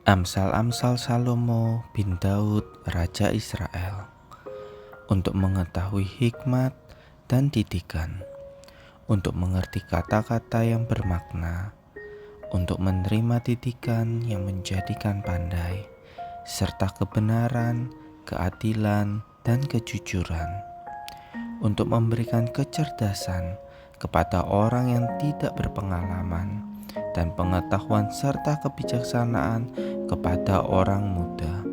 Amsal-amsal Salomo bin Daud, Raja Israel, untuk mengetahui hikmat dan didikan, untuk mengerti kata-kata yang bermakna, untuk menerima didikan yang menjadikan pandai, serta kebenaran, keadilan, dan kejujuran, untuk memberikan kecerdasan kepada orang yang tidak berpengalaman, dan pengetahuan serta kebijaksanaan kepada orang muda.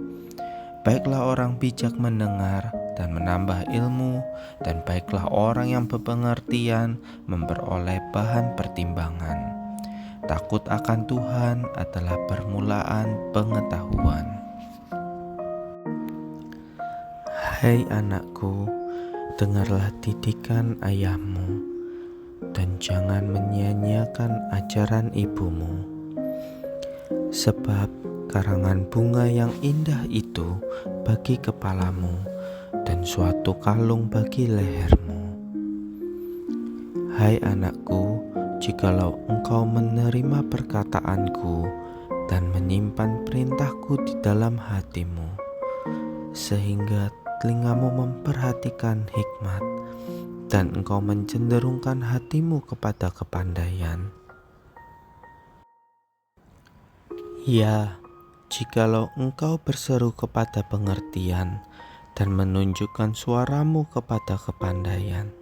Baiklah orang bijak mendengar dan menambah ilmu, dan baiklah orang yang berpengertian memperoleh bahan pertimbangan. Takut akan Tuhan adalah permulaan pengetahuan. Hai anakku, dengarlah didikan ayahmu, dan jangan menyia-nyiakan ajaran ibumu. Sebab karangan bunga yang indah itu bagi kepalamu, dan suatu kalung bagi lehermu. Hai anakku, jikalau engkau menerima perkataanku dan menyimpan perintahku di dalam hatimu, sehingga telingamu memperhatikan hikmat, dan engkau mencenderungkan hatimu kepada kepandaian. Ya, jikalau engkau berseru kepada pengertian dan menunjukkan suaramu kepada kepandaian,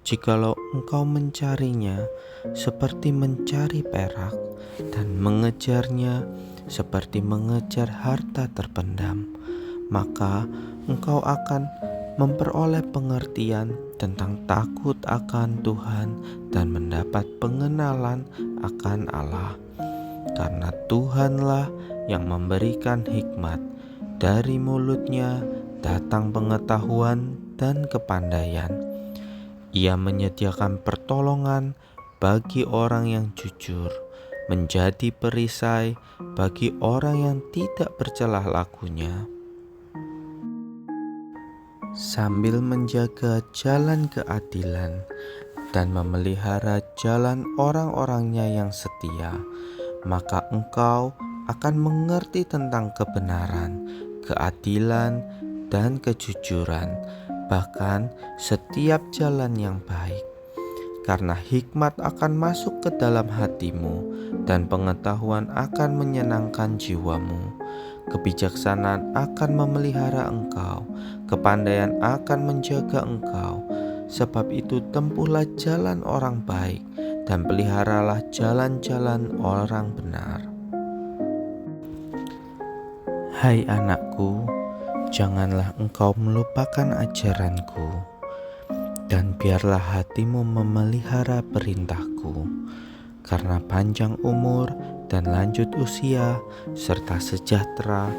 jikalau engkau mencarinya seperti mencari perak dan mengejarnya seperti mengejar harta terpendam, maka engkau akan memperoleh pengertian tentang takut akan Tuhan dan mendapat pengenalan akan Allah. Karena Tuhanlah yang memberikan hikmat, dari mulutnya datang pengetahuan dan kepandaian. Ia menyediakan pertolongan bagi orang yang jujur, menjadi perisai bagi orang yang tidak bercelah lakunya, sambil menjaga jalan keadilan dan memelihara jalan orang-orangnya yang setia. Maka engkau akan mengerti tentang kebenaran, keadilan, dan kejujuran, bahkan setiap jalan yang baik. Karena hikmat akan masuk ke dalam hatimu, dan pengetahuan akan menyenangkan jiwamu. Kebijaksanaan akan memelihara engkau, kepandaian akan menjaga engkau. Sebab itu tempuhlah jalan orang baik, dan peliharalah jalan-jalan orang benar. Hai anakku, janganlah engkau melupakan ajaranku, dan biarlah hatimu memelihara perintahku, karena panjang umur dan lanjut usia serta sejahtera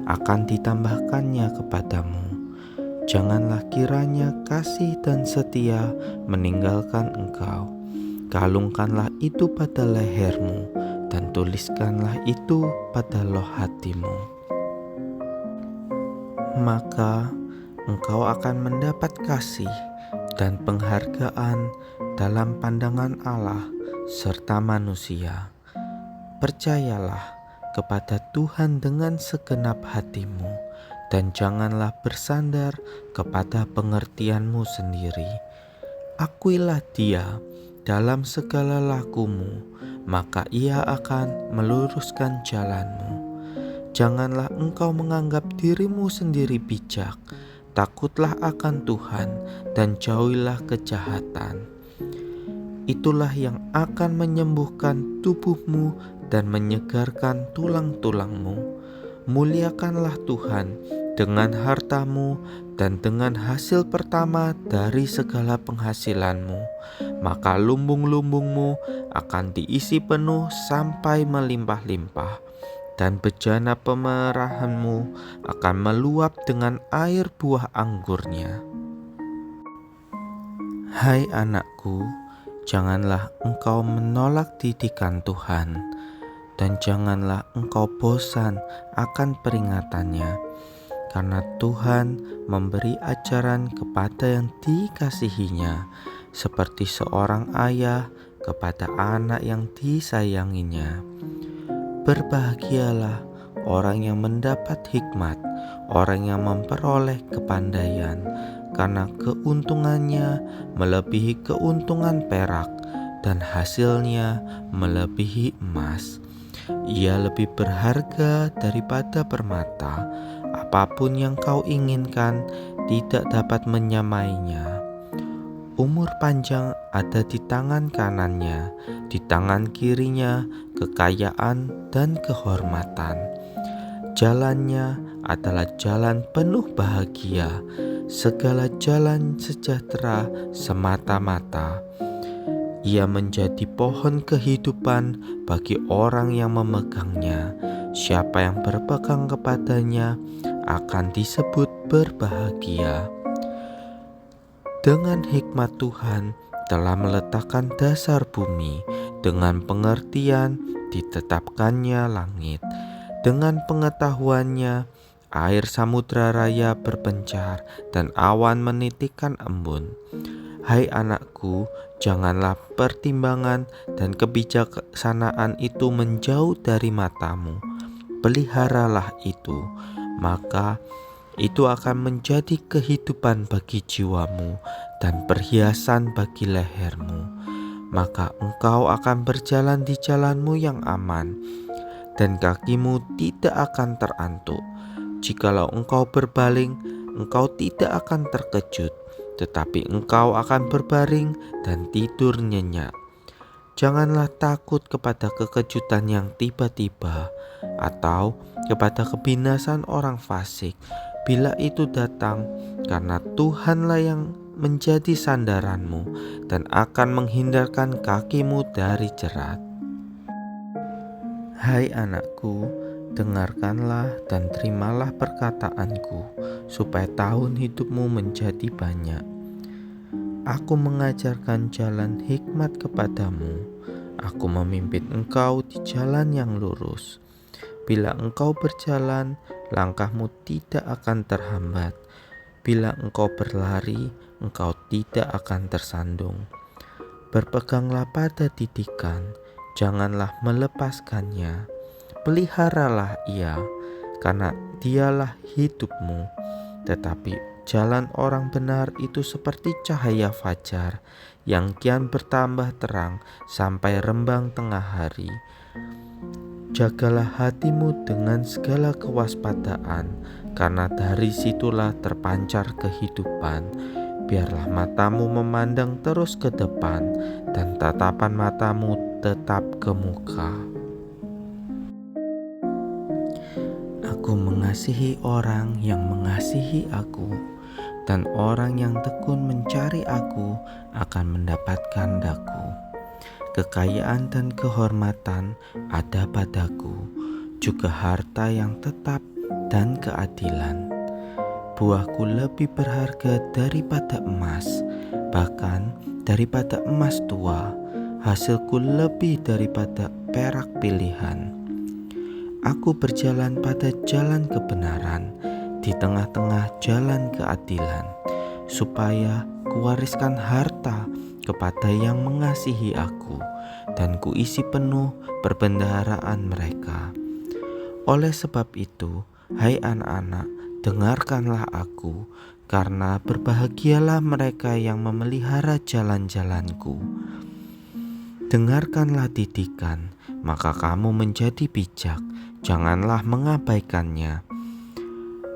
akan ditambahkannya kepadamu. Janganlah kiranya kasih dan setia meninggalkan engkau. Kalungkanlah itu pada lehermu, dan tuliskanlah itu pada loh hatimu. Maka engkau akan mendapat kasih dan penghargaan dalam pandangan Allah serta manusia. Percayalah kepada Tuhan dengan segenap hatimu, dan janganlah bersandar kepada pengertianmu sendiri. Akuilah Dia dalam segala lakumu, maka Ia akan meluruskan jalanmu. Janganlah engkau menganggap dirimu sendiri bijak. Takutlah akan Tuhan dan jauhilah kejahatan. Itulah yang akan menyembuhkan tubuhmu dan menyegarkan tulang-tulangmu. Muliakanlah Tuhan dengan hartamu dan dengan hasil pertama dari segala penghasilanmu, maka lumbung-lumbungmu akan diisi penuh sampai melimpah-limpah, dan bejana pemerahanmu akan meluap dengan air buah anggurnya. Hai anakku, janganlah engkau menolak didikan Tuhan, dan janganlah engkau bosan akan peringatannya, karena Tuhan memberi ajaran kepada yang dikasihinya, seperti seorang ayah kepada anak yang disayanginya. Berbahagialah orang yang mendapat hikmat, orang yang memperoleh kepandaian, karena keuntungannya melebihi keuntungan perak dan hasilnya melebihi emas. Ia lebih berharga daripada permata. Apapun yang kau inginkan tidak dapat menyamainya. Umur panjang ada di tangan kanannya, di tangan kirinya kekayaan dan kehormatan. Jalannya adalah jalan penuh bahagia, segala jalan sejahtera semata-mata. Ia menjadi pohon kehidupan bagi orang yang memegangnya. Siapa yang berpegang kepadanya akan disebut berbahagia. Dengan hikmat Tuhan telah meletakkan dasar bumi, dengan pengertian ditetapkannya langit. Dengan pengetahuannya air samudra raya berpencar dan awan menitikkan embun. Hai anakku, janganlah pertimbangan dan kebijaksanaan itu menjauh dari matamu. Peliharalah itu, maka itu akan menjadi kehidupan bagi jiwamu dan perhiasan bagi lehermu. Maka engkau akan berjalan di jalanmu yang aman, dan kakimu tidak akan terantuk. Jikalau engkau berbaling, engkau tidak akan terkejut, tetapi engkau akan berbaring dan tidur nyenyak. Janganlah takut kepada kekejutan yang tiba-tiba, atau kepada kebinasan orang fasik bila itu datang, karena Tuhanlah yang menjadi sandaranmu dan akan menghindarkan kakimu dari jerat. Hai anakku, dengarkanlah dan terimalah perkataanku, supaya tahun hidupmu menjadi banyak. Aku mengajarkan jalan hikmat kepadamu. Aku memimpin engkau di jalan yang lurus. Bila engkau berjalan, langkahmu tidak akan terhambat. Bila engkau berlari, engkau tidak akan tersandung. Berpeganglah pada didikan, janganlah melepaskannya. Peliharalah ia, karena dialah hidupmu. Tetapi jalan orang benar itu seperti cahaya fajar yang kian bertambah terang sampai rembang tengah hari. Jagalah hatimu dengan segala kewaspadaan, karena dari situlah terpancar kehidupan. Biarlah matamu memandang terus ke depan, dan tatapan matamu tetap ke muka. Aku mengasihi orang yang mengasihi aku, dan orang yang tekun mencari aku akan mendapatkan daku. Kekayaan dan kehormatan ada padaku, juga harta yang tetap dan keadilan. Buahku lebih berharga daripada emas, bahkan daripada emas tua. Hasilku lebih daripada perak pilihan. Aku berjalan pada jalan kebenaran, di tengah-tengah jalan keadilan, supaya kuwariskan harta kepada yang mengasihi aku, dan kuisi penuh perbendaharaan mereka. Oleh sebab itu, hai anak-anak, dengarkanlah aku, karena berbahagialah mereka yang memelihara jalan-jalanku. Dengarkanlah didikan, maka kamu menjadi bijak, janganlah mengabaikannya.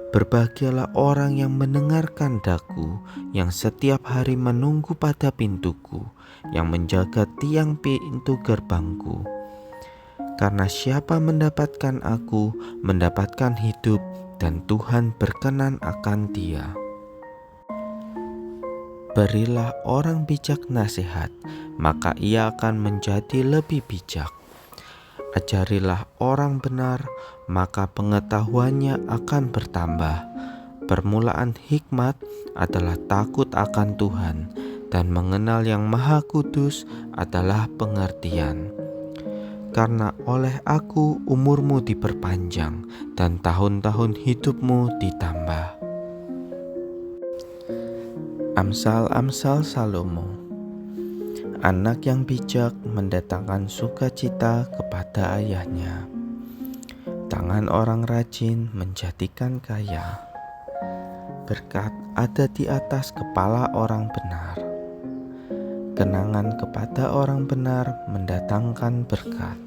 Berbahagialah orang yang mendengarkan daku, yang setiap hari menunggu pada pintuku, yang menjaga tiang pintu gerbangku. Karena siapa mendapatkan aku, mendapatkan hidup, dan Tuhan berkenan akan dia. Berilah orang bijak nasihat, maka ia akan menjadi lebih bijak. Ajarilah orang benar, maka pengetahuannya akan bertambah. Permulaan hikmat adalah takut akan Tuhan, dan mengenal Yang Maha Kudus adalah pengertian. Karena oleh aku umurmu diperpanjang, dan tahun-tahun hidupmu ditambah. Amsal-amsal Salomo. Anak yang bijak mendatangkan sukacita kepada ayahnya. Tangan orang rajin menjadikan kaya. Berkat ada di atas kepala orang benar. Kenangan kepada orang benar mendatangkan berkat.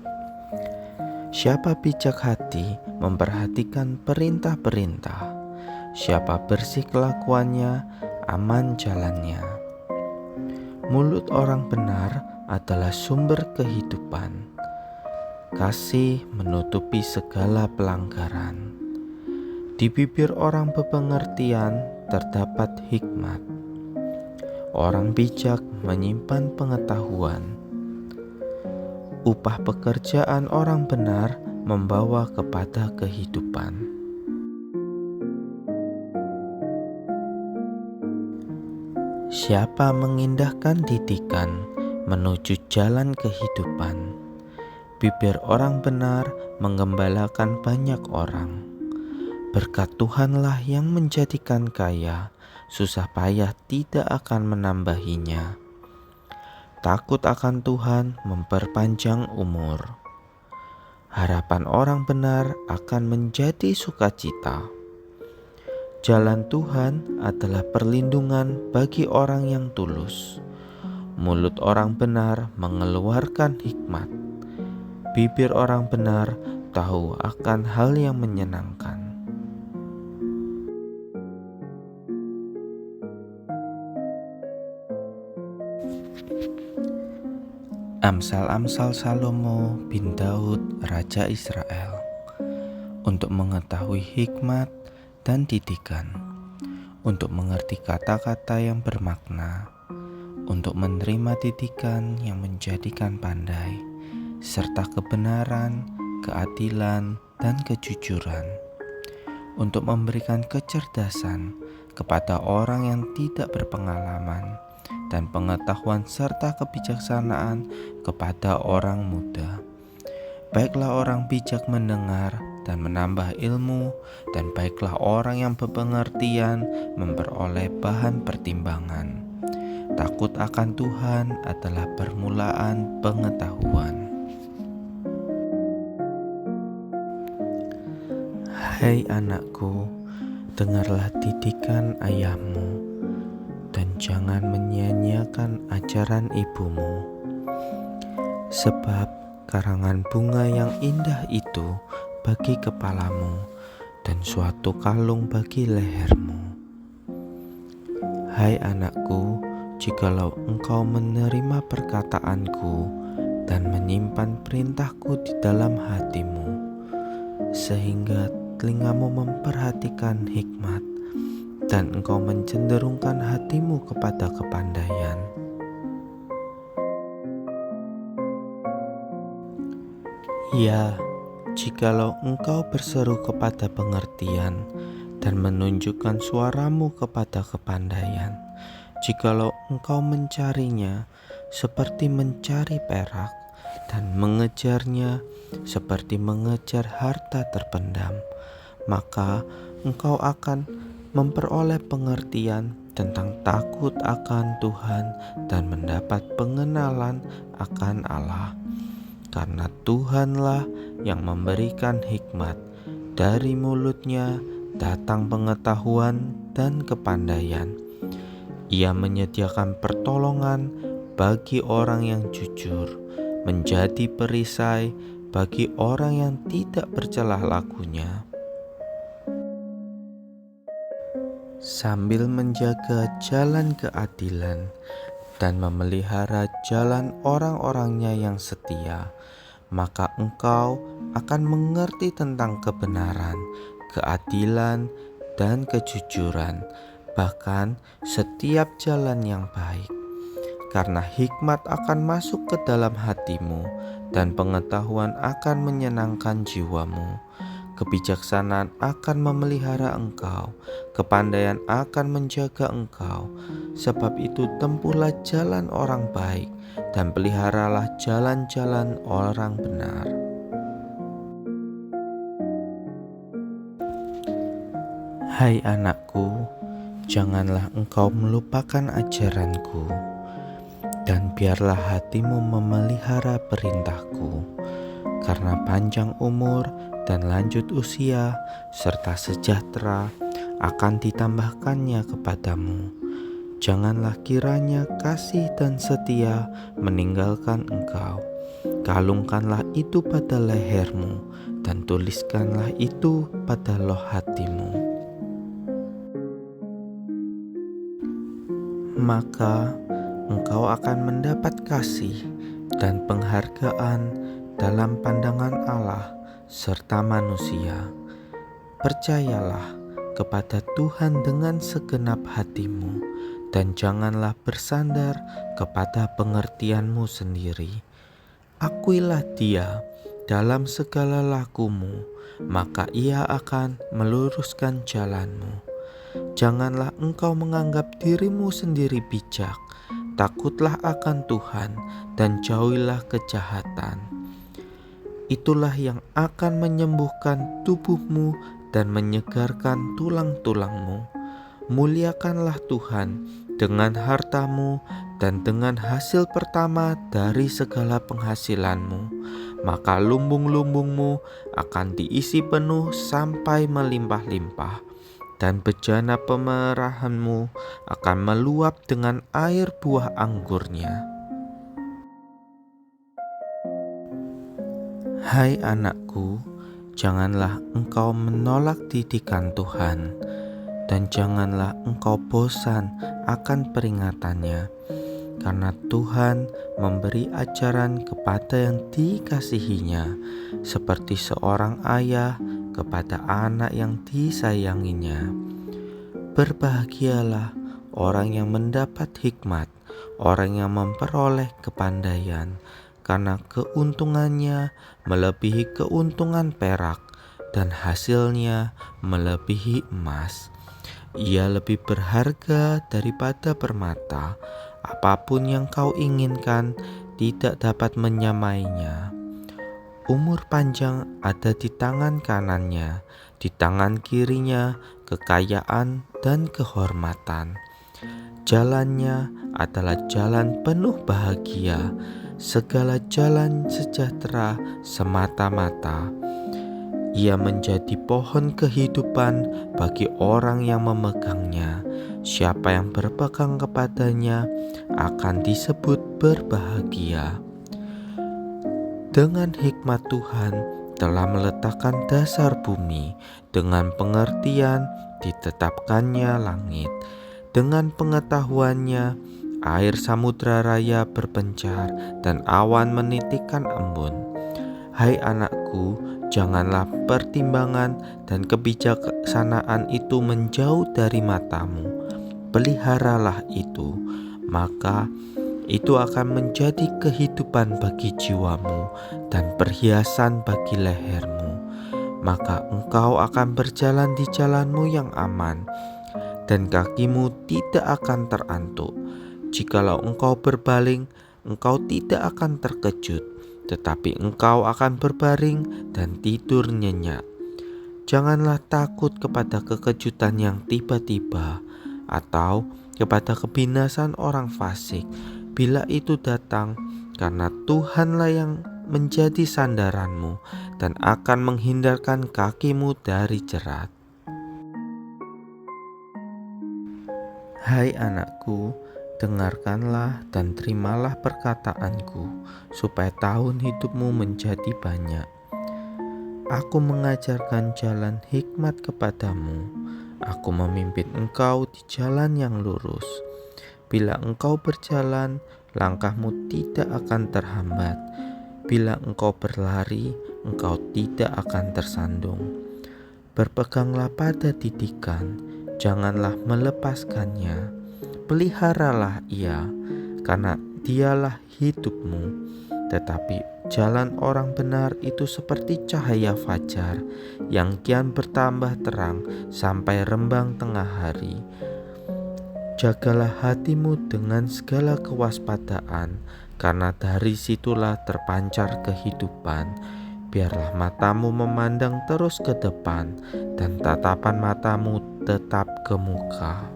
Siapa bijak hati memperhatikan perintah-perintah. Siapa bersih kelakuannya, aman jalannya. Mulut orang benar adalah sumber kehidupan. Kasih menutupi segala pelanggaran. Di bibir orang berpengertian terdapat hikmat. Orang bijak menyimpan pengetahuan. Upah pekerjaan orang benar membawa kepada kehidupan. Siapa mengindahkan didikan menuju jalan kehidupan. Bibir orang benar menggembalakan banyak orang. Berkat Tuhanlah yang menjadikan kaya, susah payah tidak akan menambahinya. Takut akan Tuhan memperpanjang umur. Harapan orang benar akan menjadi sukacita. Jalan Tuhan adalah perlindungan bagi orang yang tulus. Mulut orang benar mengeluarkan hikmat. Bibir orang benar tahu akan hal yang menyenangkan. Amsal-amsal Salomo bin Daud, Raja Israel, untuk mengetahui hikmat dan didikan, untuk mengerti kata-kata yang bermakna, untuk menerima didikan yang menjadikan pandai, serta kebenaran, keadilan, dan kejujuran, untuk memberikan kecerdasan kepada orang yang tidak berpengalaman, dan pengetahuan serta kebijaksanaan kepada orang muda. Baiklah orang bijak mendengar dan menambah ilmu, dan baiklah orang yang berpengertian memperoleh bahan pertimbangan. Takut akan Tuhan adalah permulaan pengetahuan. Hai anakku, dengarlah didikan ayahmu, dan jangan menyia-nyiakan ajaran ibumu. Sebab karangan bunga yang indah itu bagi kepalamu, dan suatu kalung bagi lehermu. Hai anakku, jikalau engkau menerima perkataanku dan menyimpan perintahku di dalam hatimu, sehingga telingamu memperhatikan hikmat, dan engkau mencenderungkan hatimu kepada kepandaian. Ya, jikalau engkau berseru kepada pengertian dan menunjukkan suaramu kepada kepandaian, jikalau engkau mencarinya seperti mencari perak dan mengejarnya seperti mengejar harta terpendam, maka engkau akan memperoleh pengertian tentang takut akan Tuhan dan mendapat pengenalan akan Allah. Karena Tuhanlah yang memberikan hikmat, dari mulutnya datang pengetahuan dan kepandaian. Ia menyediakan pertolongan bagi orang yang jujur, menjadi perisai bagi orang yang tidak bercelah lakunya. Sambil menjaga jalan keadilan dan memelihara jalan orang-orangnya yang setia, maka engkau akan mengerti tentang kebenaran, keadilan, dan kejujuran, bahkan setiap jalan yang baik. Karena hikmat akan masuk ke dalam hatimu, dan pengetahuan akan menyenangkan jiwamu. Kebijaksanaan akan memelihara engkau, kepandaian akan menjaga engkau. Sebab itu tempuhlah jalan orang baik, dan peliharalah jalan-jalan orang benar. Hai anakku, janganlah engkau melupakan ajaranku. Dan biarlah hatimu memelihara perintahku, karena panjang umur dan lanjut usia serta sejahtera akan ditambahkannya kepadamu. Janganlah kiranya kasih dan setia meninggalkan engkau. Kalungkanlah itu pada lehermu dan tuliskanlah itu pada loh hatimu. Maka engkau akan mendapat kasih dan penghargaan dalam pandangan Allah serta manusia. Percayalah kepada Tuhan dengan segenap hatimu dan janganlah bersandar kepada pengertianmu sendiri. Akuilah Dia dalam segala lakumu, maka Ia akan meluruskan jalanmu. Janganlah engkau menganggap dirimu sendiri bijak. Takutlah akan Tuhan dan jauhilah kejahatan. Itulah yang akan menyembuhkan tubuhmu dan menyegarkan tulang-tulangmu. Muliakanlah Tuhan dengan hartamu dan dengan hasil pertama dari segala penghasilanmu, maka lumbung-lumbungmu akan diisi penuh sampai melimpah-limpah, dan bejana pemerahanmu akan meluap dengan air buah anggurnya. Hai anakku, janganlah engkau menolak didikan Tuhan, dan janganlah engkau bosan akan peringatannya, karena Tuhan memberi ajaran kepada yang dikasihinya, seperti seorang ayah kepada anak yang disayanginya. Berbahagialah orang yang mendapat hikmat, orang yang memperoleh kepandaian, karena keuntungannya melebihi keuntungan perak dan hasilnya melebihi emas. Ia lebih berharga daripada permata. Apapun yang kau inginkan tidak dapat menyamainya. Umur panjang ada di tangan kanannya, di tangan kirinya kekayaan dan kehormatan. Jalannya adalah jalan penuh bahagia, segala jalan sejahtera semata-mata. Ia menjadi pohon kehidupan bagi orang yang memegangnya. Siapa yang berpegang kepadanya akan disebut berbahagia. Dengan hikmat Tuhan telah meletakkan dasar bumi, dengan pengertian ditetapkannya langit. Dengan pengetahuannya air samudra raya berpencar dan awan menitikkan embun. Hai anakku, janganlah pertimbangan dan kebijaksanaan itu menjauh dari matamu. Peliharalah itu, maka itu akan menjadi kehidupan bagi jiwamu dan perhiasan bagi lehermu. Maka engkau akan berjalan di jalanmu yang aman, dan kakimu tidak akan terantuk. Jikalau engkau berbaling, engkau tidak akan terkejut, tetapi engkau akan berbaring dan tidur nyenyak. Janganlah takut kepada kekejutan yang tiba-tiba, atau kepada kebinasan orang fasik bila itu datang, karena Tuhanlah yang menjadi sandaranmu dan akan menghindarkan kakimu dari jerat. Hai anakku, dengarkanlah dan terimalah perkataanku, supaya tahun hidupmu menjadi banyak. Aku mengajarkan jalan hikmat kepadamu. Aku memimpin engkau di jalan yang lurus. Bila engkau berjalan, langkahmu tidak akan terhambat. Bila engkau berlari, engkau tidak akan tersandung. Berpeganglah pada didikan, janganlah melepaskannya. Peliharalah ia, karena dialah hidupmu. Tetapi jalan orang benar itu seperti cahaya fajar yang kian bertambah terang sampai rembang tengah hari. Jagalah hatimu dengan segala kewaspadaan, karena dari situlah terpancar kehidupan. Biarlah matamu memandang terus ke depan, dan tatapan matamu tetap ke muka.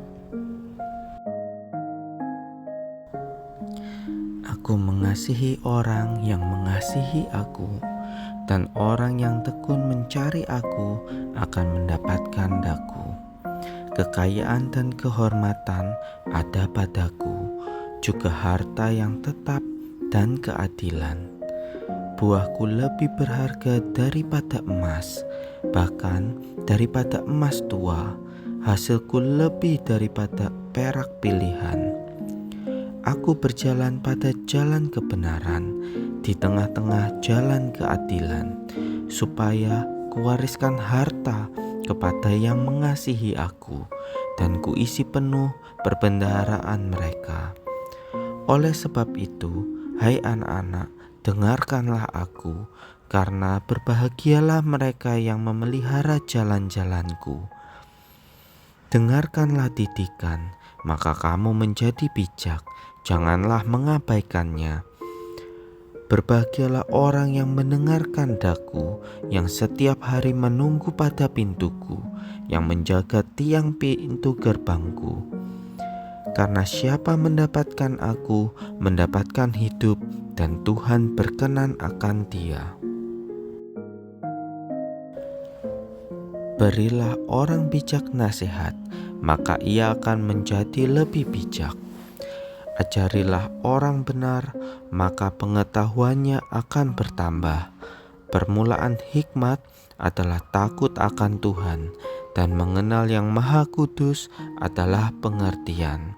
Aku mengasihi orang yang mengasihi aku, dan orang yang tekun mencari aku akan mendapatkan daku. Kekayaan dan kehormatan ada padaku, juga harta yang tetap dan keadilan. Buahku lebih berharga daripada emas, bahkan daripada emas tua. Hasilku lebih daripada perak pilihan. Aku berjalan pada jalan kebenaran, di tengah-tengah jalan keadilan, supaya kuwariskan harta kepada yang mengasihi aku, dan kuisi penuh perbendaharaan mereka. Oleh sebab itu, hai anak-anak, dengarkanlah aku, karena berbahagialah mereka yang memelihara jalan-jalanku. Dengarkanlah didikan, maka kamu menjadi bijak, janganlah mengabaikannya. Berbahagialah orang yang mendengarkan daku, yang setiap hari menunggu pada pintuku, yang menjaga tiang pintu gerbangku. Karena siapa mendapatkan aku, mendapatkan hidup, dan Tuhan berkenan akan dia. Berilah orang bijak nasihat, maka ia akan menjadi lebih bijak. Ajarilah orang benar, maka pengetahuannya akan bertambah. Permulaan hikmat adalah takut akan Tuhan, dan mengenal Yang Maha Kudus adalah pengertian.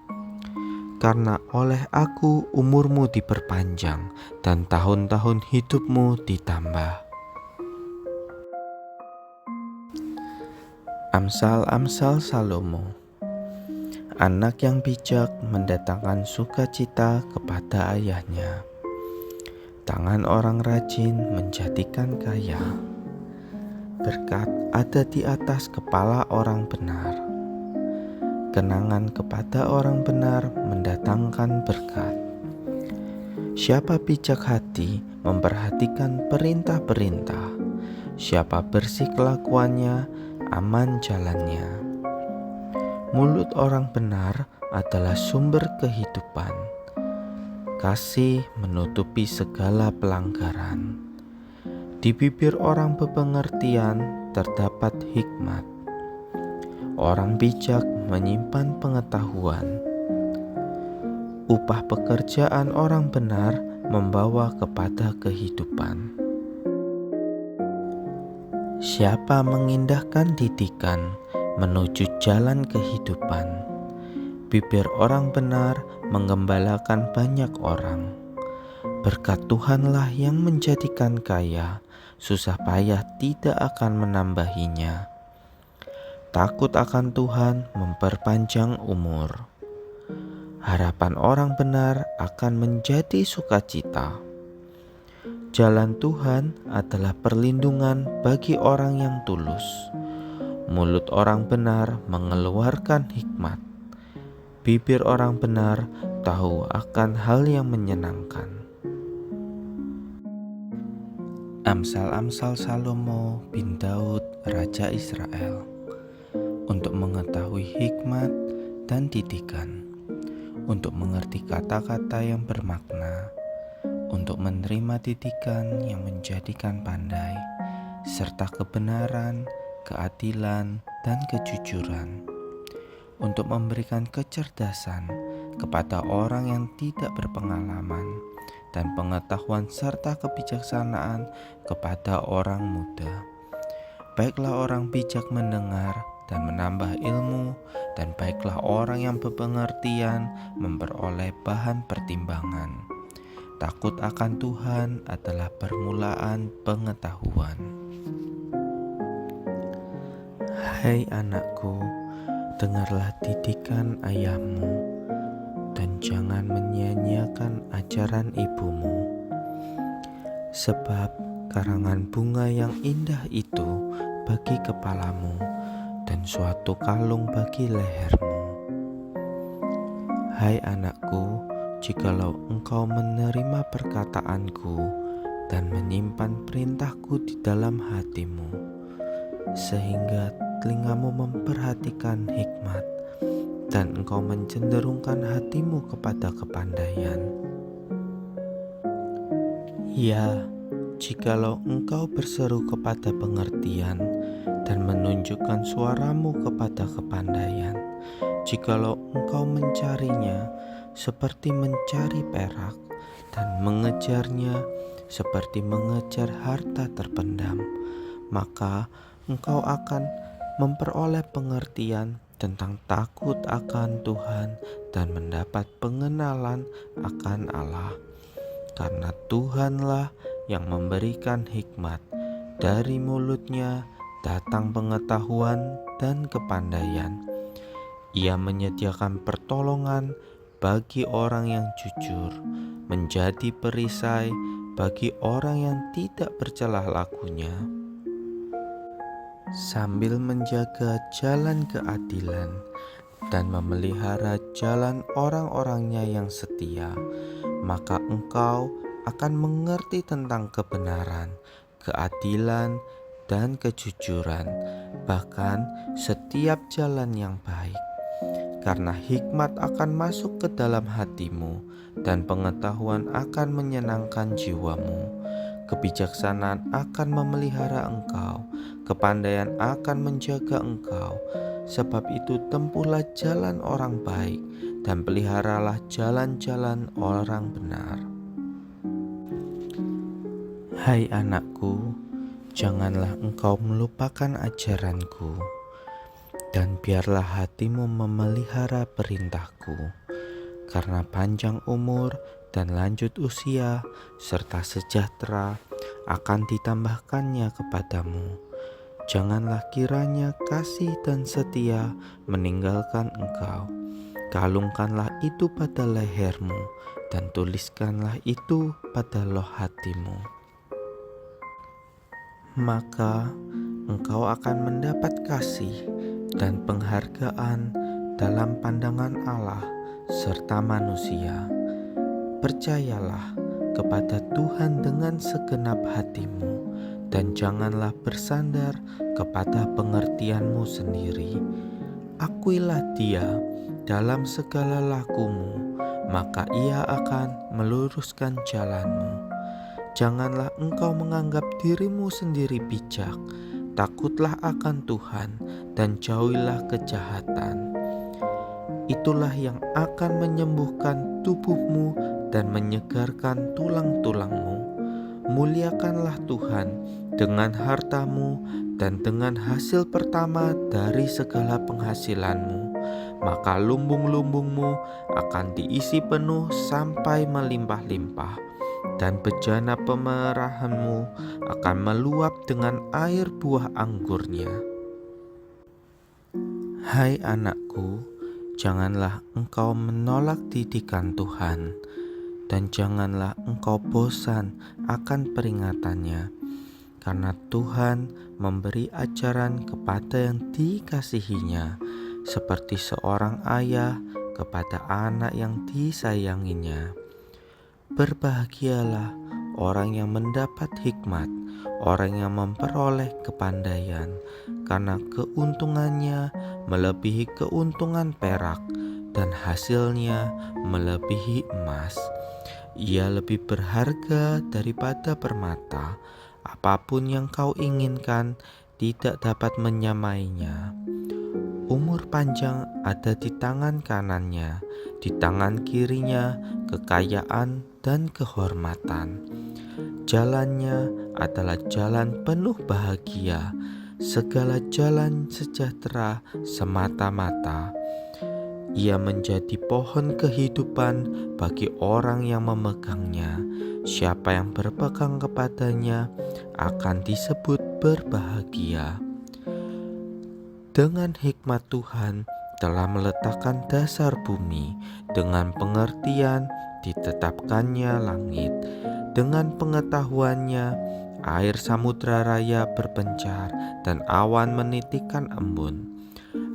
Karena oleh aku umurmu diperpanjang, dan tahun-tahun hidupmu ditambah. Amsal-amsal Salomo. Anak yang bijak mendatangkan sukacita kepada ayahnya. Tangan orang rajin menjadikan kaya. Berkat ada di atas kepala orang benar. Kenangan kepada orang benar mendatangkan berkat. Siapa bijak hati memperhatikan perintah-perintah. Siapa bersih kelakuannya, aman jalannya. Mulut orang benar adalah sumber kehidupan. Kasih menutupi segala pelanggaran. Di bibir orang berpengertian terdapat hikmat. Orang bijak menyimpan pengetahuan. Upah pekerjaan orang benar membawa kepada kehidupan. Siapa mengindahkan didikan menuju jalan kehidupan. Bibir orang benar menggembalakan banyak orang. Berkat Tuhanlah yang menjadikan kaya, susah payah tidak akan menambahinya. Takut akan Tuhan memperpanjang umur. Harapan orang benar akan menjadi sukacita. Jalan Tuhan adalah perlindungan bagi orang yang tulus. Mulut orang benar mengeluarkan hikmat. Bibir orang benar tahu akan hal yang menyenangkan. Amsal-amsal Salomo bin Daud, Raja Israel. Untuk mengetahui hikmat dan didikan, untuk mengerti kata-kata yang bermakna, untuk menerima didikan yang menjadikan pandai, serta kebenaran, keadilan, dan kejujuran, untuk memberikan kecerdasan kepada orang yang tidak berpengalaman, dan pengetahuan serta kebijaksanaan kepada orang muda. Baiklah orang bijak mendengar dan menambah ilmu, dan baiklah orang yang berpengertian memperoleh bahan pertimbangan. Takut akan Tuhan adalah permulaan pengetahuan. Hai anakku, dengarlah didikan ayahmu, dan jangan menyia-nyiakan ajaran ibumu. Sebab karangan bunga yang indah itu bagi kepalamu, dan suatu kalung bagi lehermu. Hai anakku, jikalau engkau menerima perkataanku dan menyimpan perintahku di dalam hatimu, sehingga telingamu memperhatikan hikmat, dan engkau mencenderungkan hatimu kepada kepandaian. Ya, jikalau engkau berseru kepada pengertian dan menunjukkan suaramu kepada kepandaian, jikalau engkau mencarinya seperti mencari perak dan mengejarnya seperti mengejar harta terpendam, maka engkau akan memperoleh pengertian tentang takut akan Tuhan dan mendapat pengenalan akan Allah. Karena Tuhanlah yang memberikan hikmat, dari mulutnya datang pengetahuan dan kepandaian. Ia menyediakan pertolongan bagi orang yang jujur, menjadi perisai bagi orang yang tidak bercelah lakunya, sambil menjaga jalan keadilan dan memelihara jalan orang-orangnya yang setia. Maka engkau akan mengerti tentang kebenaran, keadilan, dan kejujuran, bahkan setiap jalan yang baik. Karena hikmat akan masuk ke dalam hatimu, dan pengetahuan akan menyenangkan jiwamu. Kebijaksanaan akan memelihara engkau, kepandaian akan menjaga engkau. Sebab itu tempuhlah jalan orang baik, dan peliharalah jalan-jalan orang benar. Hai anakku, janganlah engkau melupakan ajaranku, dan biarlah hatimu memelihara perintahku. Karena panjang umur dan lanjut usia serta sejahtera akan ditambahkannya kepadamu. Janganlah kiranya kasih dan setia meninggalkan engkau. Kalungkanlah itu pada lehermu dan tuliskanlah itu pada loh hatimu. Maka engkau akan mendapat kasih dan penghargaan dalam pandangan Allah serta manusia. Percayalah kepada Tuhan dengan segenap hatimu, dan janganlah bersandar kepada pengertianmu sendiri. Akuilah Dia dalam segala lakumu, maka Ia akan meluruskan jalanmu. Janganlah engkau menganggap dirimu sendiri bijak. Takutlah akan Tuhan dan jauhilah kejahatan. Itulah yang akan menyembuhkan tubuhmu dan menyegarkan tulang-tulangmu. Muliakanlah Tuhan dengan hartamu dan dengan hasil pertama dari segala penghasilanmu. Maka lumbung-lumbungmu akan diisi penuh sampai melimpah-limpah, dan bejana pemerahanmu akan meluap dengan air buah anggurnya. Hai anakku, janganlah engkau menolak didikan Tuhan, dan janganlah engkau bosan akan peringatannya, karena Tuhan memberi ajaran kepada yang dikasihinya, seperti seorang ayah kepada anak yang disayanginya. Berbahagialah orang yang mendapat hikmat, orang yang memperoleh kepandaian, karena keuntungannya melebihi keuntungan perak, dan hasilnya melebihi emas. Ia lebih berharga daripada permata. Apapun yang kau inginkan tidak dapat menyamainya. Umur panjang ada di tangan kanannya, di tangan kirinya kekayaan dan kehormatan. Jalannya adalah jalan penuh bahagia, segala jalan sejahtera semata-mata. Ia menjadi pohon kehidupan bagi orang yang memegangnya. Siapa yang berpegang kepadanya akan disebut berbahagia. Dengan hikmat Tuhan telah meletakkan dasar bumi, dengan pengertian ditetapkannya langit, dengan pengetahuannya air samudra raya berpencar dan awan menitikkan embun.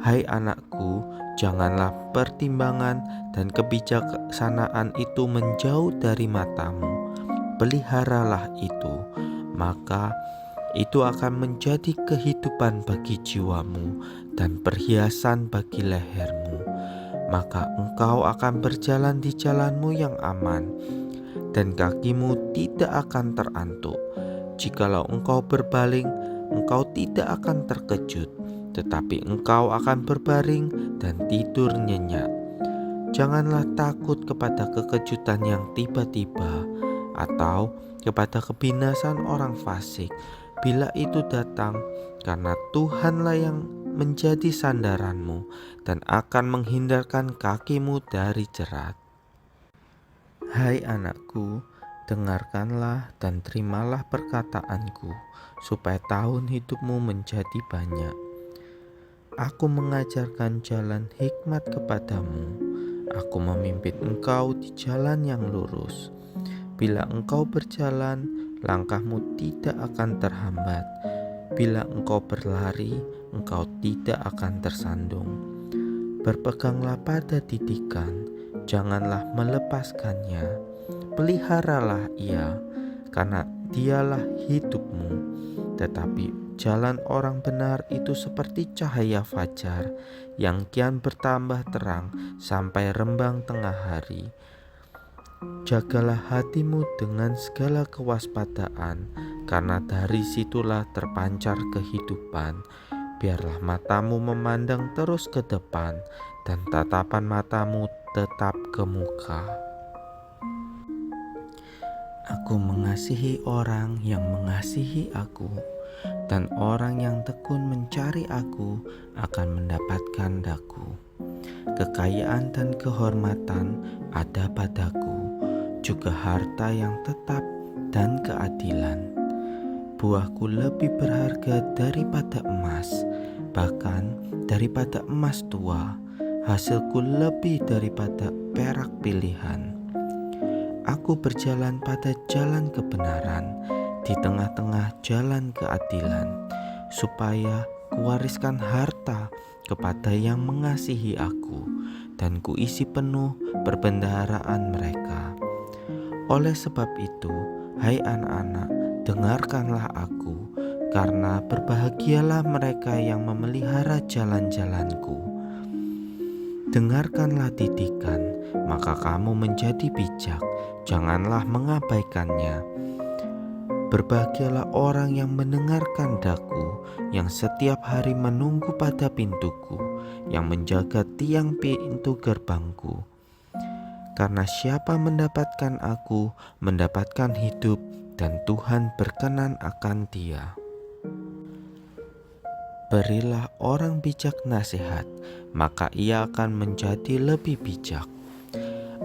Hai anakku, janganlah pertimbangan dan kebijaksanaan itu menjauh dari matamu. Peliharalah itu, maka itu akan menjadi kehidupan bagi jiwamu dan perhiasan bagi lehermu. Maka engkau akan berjalan di jalanmu yang aman, dan kakimu tidak akan terantuk. Jikalau engkau berbaling, engkau tidak akan terkejut, tetapi engkau akan berbaring dan tidur nyenyak. Janganlah takut kepada kekejutan yang tiba-tiba atau kepada kebinasan orang fasik bila itu datang, karena Tuhanlah yang menjadi sandaranmu dan akan menghindarkan kakimu dari jerat. Hai anakku, dengarkanlah dan terimalah perkataanku, supaya tahun hidupmu menjadi banyak. Aku mengajarkan jalan hikmat kepadamu. Aku memimpin engkau di jalan yang lurus. Bila engkau berjalan, langkahmu tidak akan terhambat. Bila engkau berlari, engkau tidak akan tersandung. Berpeganglah pada didikan, janganlah melepaskannya. Peliharalah ia, karena dialah hidupmu. Tetapi jalan orang benar itu seperti cahaya fajar yang kian bertambah terang sampai rembang tengah hari. Jagalah hatimu dengan segala kewaspadaan, karena dari situlah terpancar kehidupan. Biarlah matamu memandang terus ke depan, dan tatapan matamu tetap ke muka. Aku mengasihi orang yang mengasihi aku, dan orang yang tekun mencari aku akan mendapatkan daku. Kekayaan dan kehormatan ada padaku, juga harta yang tetap dan keadilan. Buahku lebih berharga daripada emas, bahkan daripada emas tua. Hasilku lebih daripada perak pilihan. Aku berjalan pada jalan kebenaran, di tengah-tengah jalan keadilan, supaya kuwariskan harta kepada yang mengasihi aku, dan kuisi penuh perbendaharaan mereka. Oleh sebab itu, hai anak-anak, dengarkanlah aku, karena berbahagialah mereka yang memelihara jalan-jalanku. Dengarkanlah didikan, maka kamu menjadi bijak, janganlah mengabaikannya. Berbahagialah orang yang mendengarkan daku, yang setiap hari menunggu pada pintuku, yang menjaga tiang pintu gerbangku. Karena siapa mendapatkan aku, mendapatkan hidup, dan Tuhan berkenan akan dia. Berilah orang bijak nasihat, maka ia akan menjadi lebih bijak.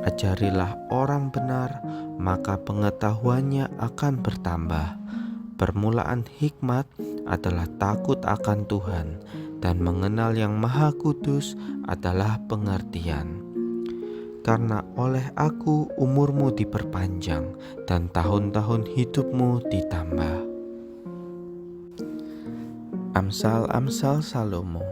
Ajarilah orang benar, maka pengetahuannya akan bertambah. Permulaan hikmat adalah takut akan Tuhan, dan mengenal Yang Maha Kudus adalah pengertian. Karena oleh aku umurmu diperpanjang, dan tahun-tahun hidupmu ditambah. Amsal-amsal Salomo.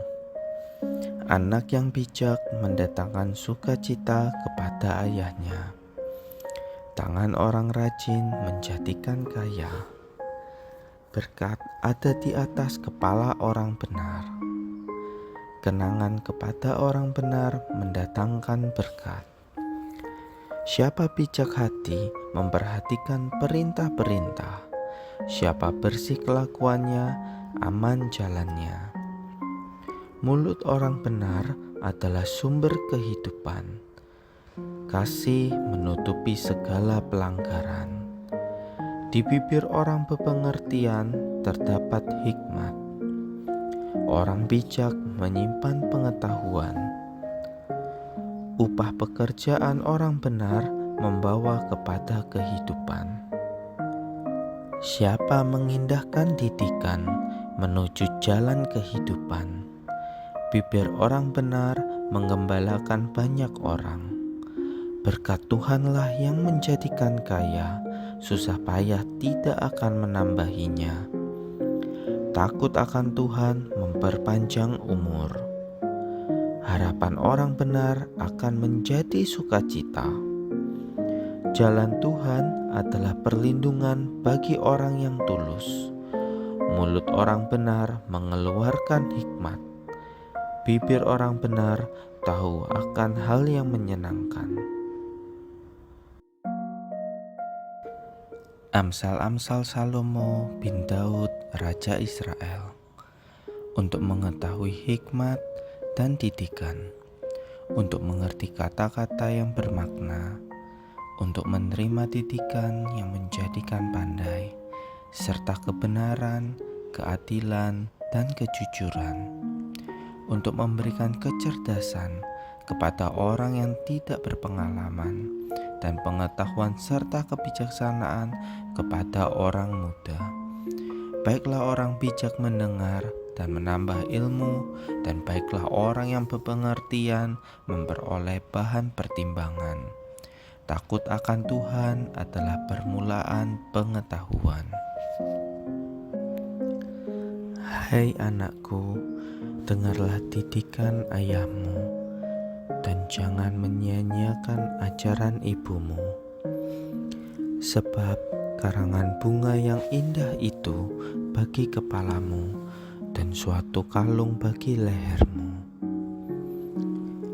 Anak yang bijak mendatangkan sukacita kepada ayahnya. Tangan orang rajin menjadikan kaya. Berkat ada di atas kepala orang benar. Kenangan kepada orang benar mendatangkan berkat. Siapa bijak hati memperhatikan perintah-perintah. Siapa bersih kelakuannya, aman jalannya. Mulut orang benar adalah sumber kehidupan. Kasih menutupi segala pelanggaran. Di bibir orang berpengertian terdapat hikmat. Orang bijak menyimpan pengetahuan. Upah pekerjaan orang benar membawa kepada kehidupan. Siapa mengindahkan didikan menuju jalan kehidupan. Bibir orang benar menggembalakan banyak orang. Berkat Tuhanlah yang menjadikan kaya, susah payah tidak akan menambahinya. Takut akan Tuhan memperpanjang umur. Harapan orang benar akan menjadi sukacita. Jalan Tuhan adalah perlindungan bagi orang yang tulus. Mulut orang benar mengeluarkan hikmat. Bibir orang benar tahu akan hal yang menyenangkan. Amsal-amsal Salomo bin Daud, Raja Israel, untuk mengetahui hikmat dan didikan, untuk mengerti kata-kata yang bermakna, untuk menerima didikan yang menjadikan pandai, serta kebenaran, keadilan, dan kejujuran, untuk memberikan kecerdasan kepada orang yang tidak berpengalaman, dan pengetahuan serta kebijaksanaan kepada orang muda. Baiklah orang bijak mendengar dan menambah ilmu, dan baiklah orang yang berpengertian memperoleh bahan pertimbangan. Takut akan Tuhan adalah permulaan pengetahuan. Hai anakku, dengarlah didikan ayahmu, dan jangan menyia-nyiakan ajaran ibumu. Sebab karangan bunga yang indah itu bagi kepalamu, dan suatu kalung bagi lehermu.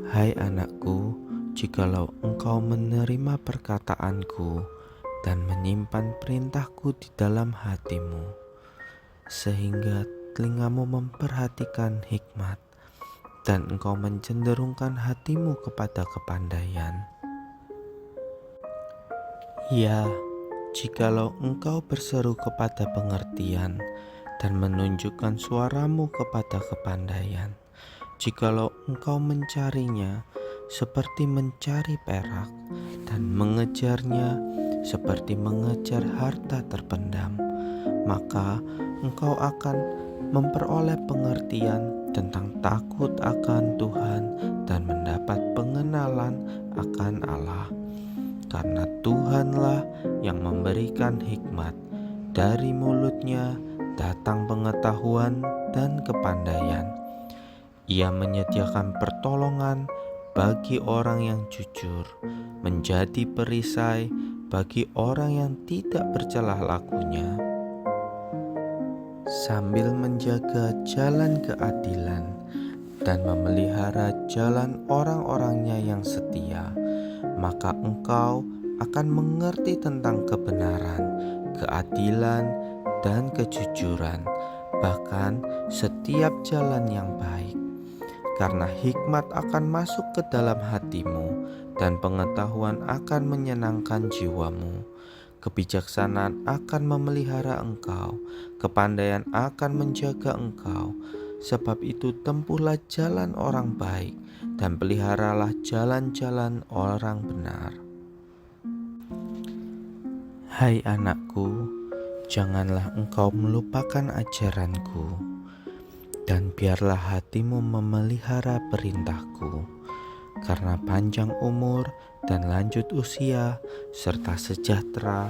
Hai anakku, jikalau engkau menerima perkataanku dan menyimpan perintahku di dalam hatimu, sehingga telingamu memperhatikan hikmat, dan engkau mencenderungkan hatimu kepada kepandaian. Ya, jikalau engkau berseru kepada pengertian dan menunjukkan suaramu kepada kepandaian, jikalau engkau mencarinya seperti mencari perak dan mengejarnya seperti mengejar harta terpendam, maka engkau akan memperoleh pengertian tentang takut akan Tuhan dan mendapat pengenalan akan Allah. Karena Tuhanlah yang memberikan hikmat, dari mulutnya datang pengetahuan dan kepandaian. Ia menyediakan pertolongan bagi orang yang jujur, menjadi perisai bagi orang yang tidak bercelah lakunya, sambil menjaga jalan keadilan dan memelihara jalan orang-orangnya yang setia. Maka engkau akan mengerti tentang kebenaran, keadilan, dan kejujuran, bahkan setiap jalan yang baik. Karena hikmat akan masuk ke dalam hatimu, dan pengetahuan akan menyenangkan jiwamu. Kebijaksanaan akan memelihara engkau, kepandaian akan menjaga engkau. Sebab itu tempuhlah jalan orang baik, dan peliharalah jalan-jalan orang benar. Hai anakku, janganlah engkau melupakan ajaranku, dan biarlah hatimu memelihara perintahku, karena panjang umur dan lanjut usia serta sejahtera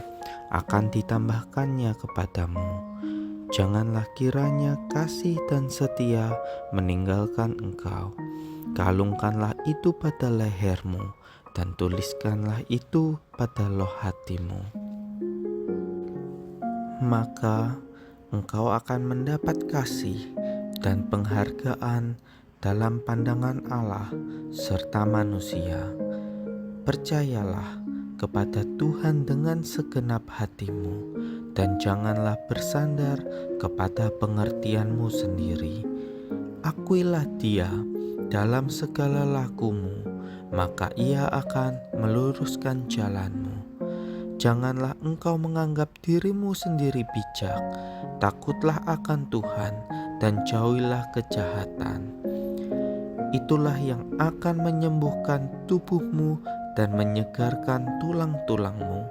akan ditambahkannya kepadamu. Janganlah kiranya kasih dan setia meninggalkan engkau. Kalungkanlah itu pada lehermu, dan tuliskanlah itu pada loh hatimu. Maka engkau akan mendapat kasih dan penghargaan dalam pandangan Allah serta manusia. Percayalah kepada Tuhan dengan segenap hatimu, dan janganlah bersandar kepada pengertianmu sendiri. Akuilah Dia dalam segala lakumu, maka Ia akan meluruskan jalanmu. Janganlah engkau menganggap dirimu sendiri bijak. Takutlah akan Tuhan dan jauhilah kejahatan. Itulah yang akan menyembuhkan tubuhmu dan menyegarkan tulang-tulangmu.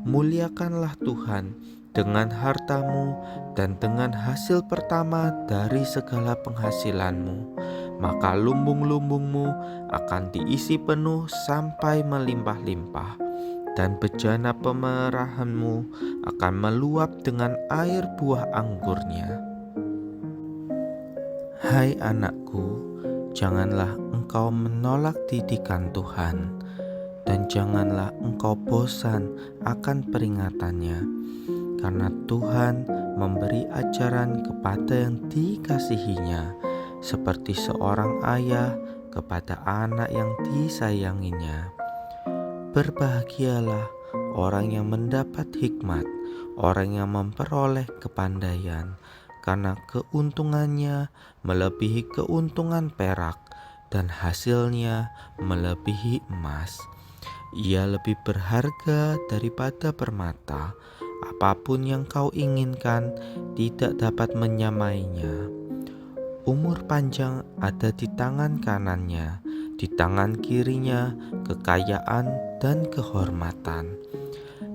Muliakanlah Tuhan dengan hartamu dan dengan hasil pertama dari segala penghasilanmu. Maka lumbung-lumbungmu akan diisi penuh sampai melimpah-limpah, dan bejana pemerahanmu akan meluap dengan air buah anggurnya. Hai anakku, janganlah engkau menolak didikan Tuhan, dan janganlah engkau bosan akan peringatannya, karena Tuhan memberi ajaran kepada yang dikasihinya, seperti seorang ayah kepada anak yang disayanginya. Berbahagialah orang yang mendapat hikmat, orang yang memperoleh kepandaian, karena keuntungannya melebihi keuntungan perak dan hasilnya melebihi emas. Ia lebih berharga daripada permata. Apapun yang kau inginkan tidak dapat menyamainya. Umur panjang ada di tangan kanannya, di tangan kirinya kekayaan dan kehormatan.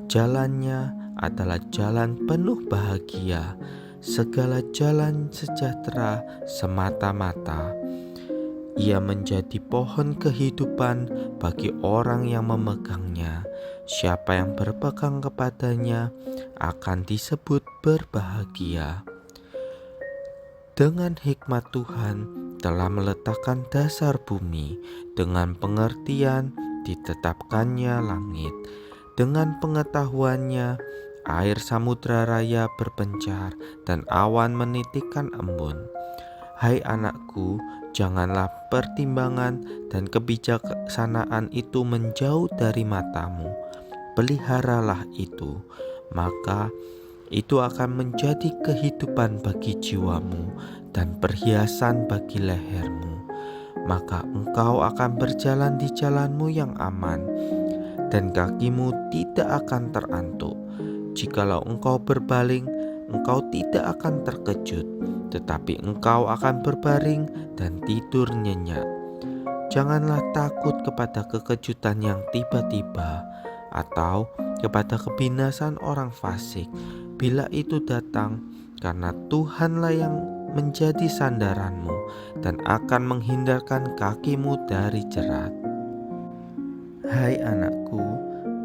Jalannya adalah jalan penuh bahagia, segala jalan sejahtera semata-mata. Ia menjadi pohon kehidupan bagi orang yang memegangnya. Siapa yang berpegang kepadanya akan disebut berbahagia. Dengan hikmat Tuhan telah meletakkan dasar bumi, dengan pengertian ditetapkannya langit. Dengan pengetahuannya air samudra raya berpencar dan awan menitikkan embun. Hai anakku, janganlah pertimbangan dan kebijaksanaan itu menjauh dari matamu. Peliharalah itu, maka itu akan menjadi kehidupan bagi jiwamu dan perhiasan bagi lehermu. Maka engkau akan berjalan di jalanmu yang aman, dan kakimu tidak akan terantuk. Jikalau engkau berbaling, engkau tidak akan terkejut, tetapi engkau akan berbaring dan tidur nyenyak. Janganlah takut kepada kekejutan yang tiba-tiba, atau kepada kebinasan orang fasik bila itu datang, karena Tuhanlah yang menjadi sandaranmu dan akan menghindarkan kakimu dari jerat. Hai anakku,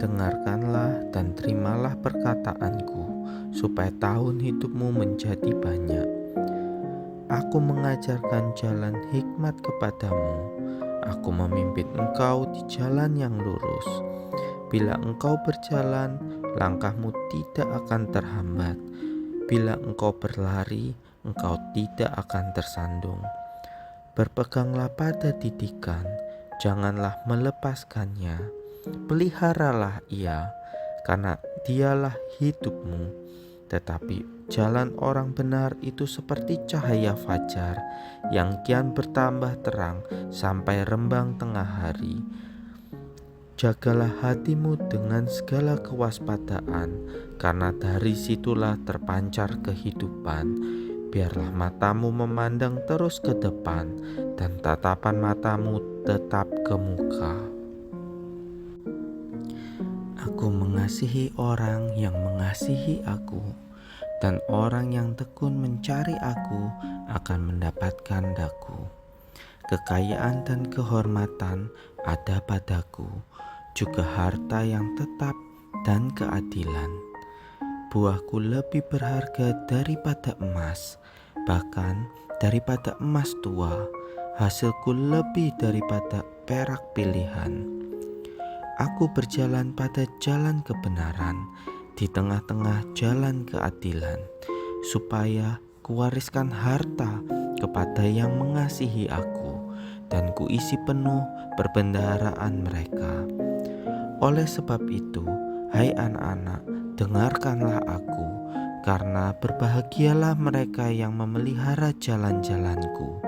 dengarkanlah dan terimalah perkataanku, supaya tahun hidupmu menjadi banyak. Aku mengajarkan jalan hikmat kepadamu. Aku memimpin engkau di jalan yang lurus. Bila engkau berjalan, langkahmu tidak akan terhambat. Bila engkau berlari, engkau tidak akan tersandung. Berpeganglah pada didikan, janganlah melepaskannya. Peliharalah ia, karena dialah hidupmu. Tetapi jalan orang benar itu seperti cahaya fajar yang kian bertambah terang sampai rembang tengah hari. Jagalah hatimu dengan segala kewaspadaan, karena dari situlah terpancar kehidupan. Biarlah matamu memandang terus ke depan, dan tatapan matamu tetap ke muka. Aku mengasihi orang yang mengasihi aku, dan orang yang tekun mencari aku akan mendapatkan daku. Kekayaan dan kehormatan ada padaku, juga harta yang tetap dan keadilan. Buahku lebih berharga daripada emas, bahkan daripada emas tua. Hasilku lebih daripada perak pilihan. Aku berjalan pada jalan kebenaran, di tengah-tengah jalan keadilan, supaya kuwariskan harta kepada yang mengasihi aku, dan kuisi penuh perbendaharaan mereka. Oleh sebab itu, hai anak-anak, dengarkanlah aku, karena berbahagialah mereka yang memelihara jalan-jalanku.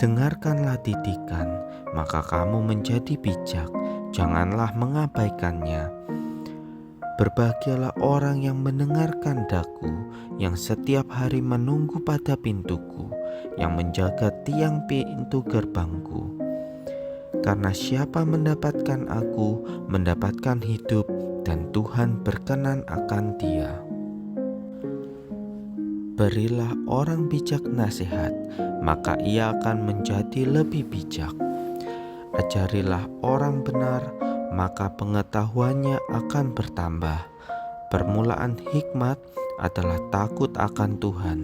Dengarkanlah didikan, maka kamu menjadi bijak, janganlah mengabaikannya. Berbahagialah orang yang mendengarkan daku, yang setiap hari menunggu pada pintuku, yang menjaga tiang pintu gerbangku. Karena siapa mendapatkan aku, mendapatkan hidup, dan Tuhan berkenan akan dia. Berilah orang bijak nasihat, maka ia akan menjadi lebih bijak. Ajarilah orang benar, maka pengetahuannya akan bertambah. Permulaan hikmat adalah takut akan Tuhan,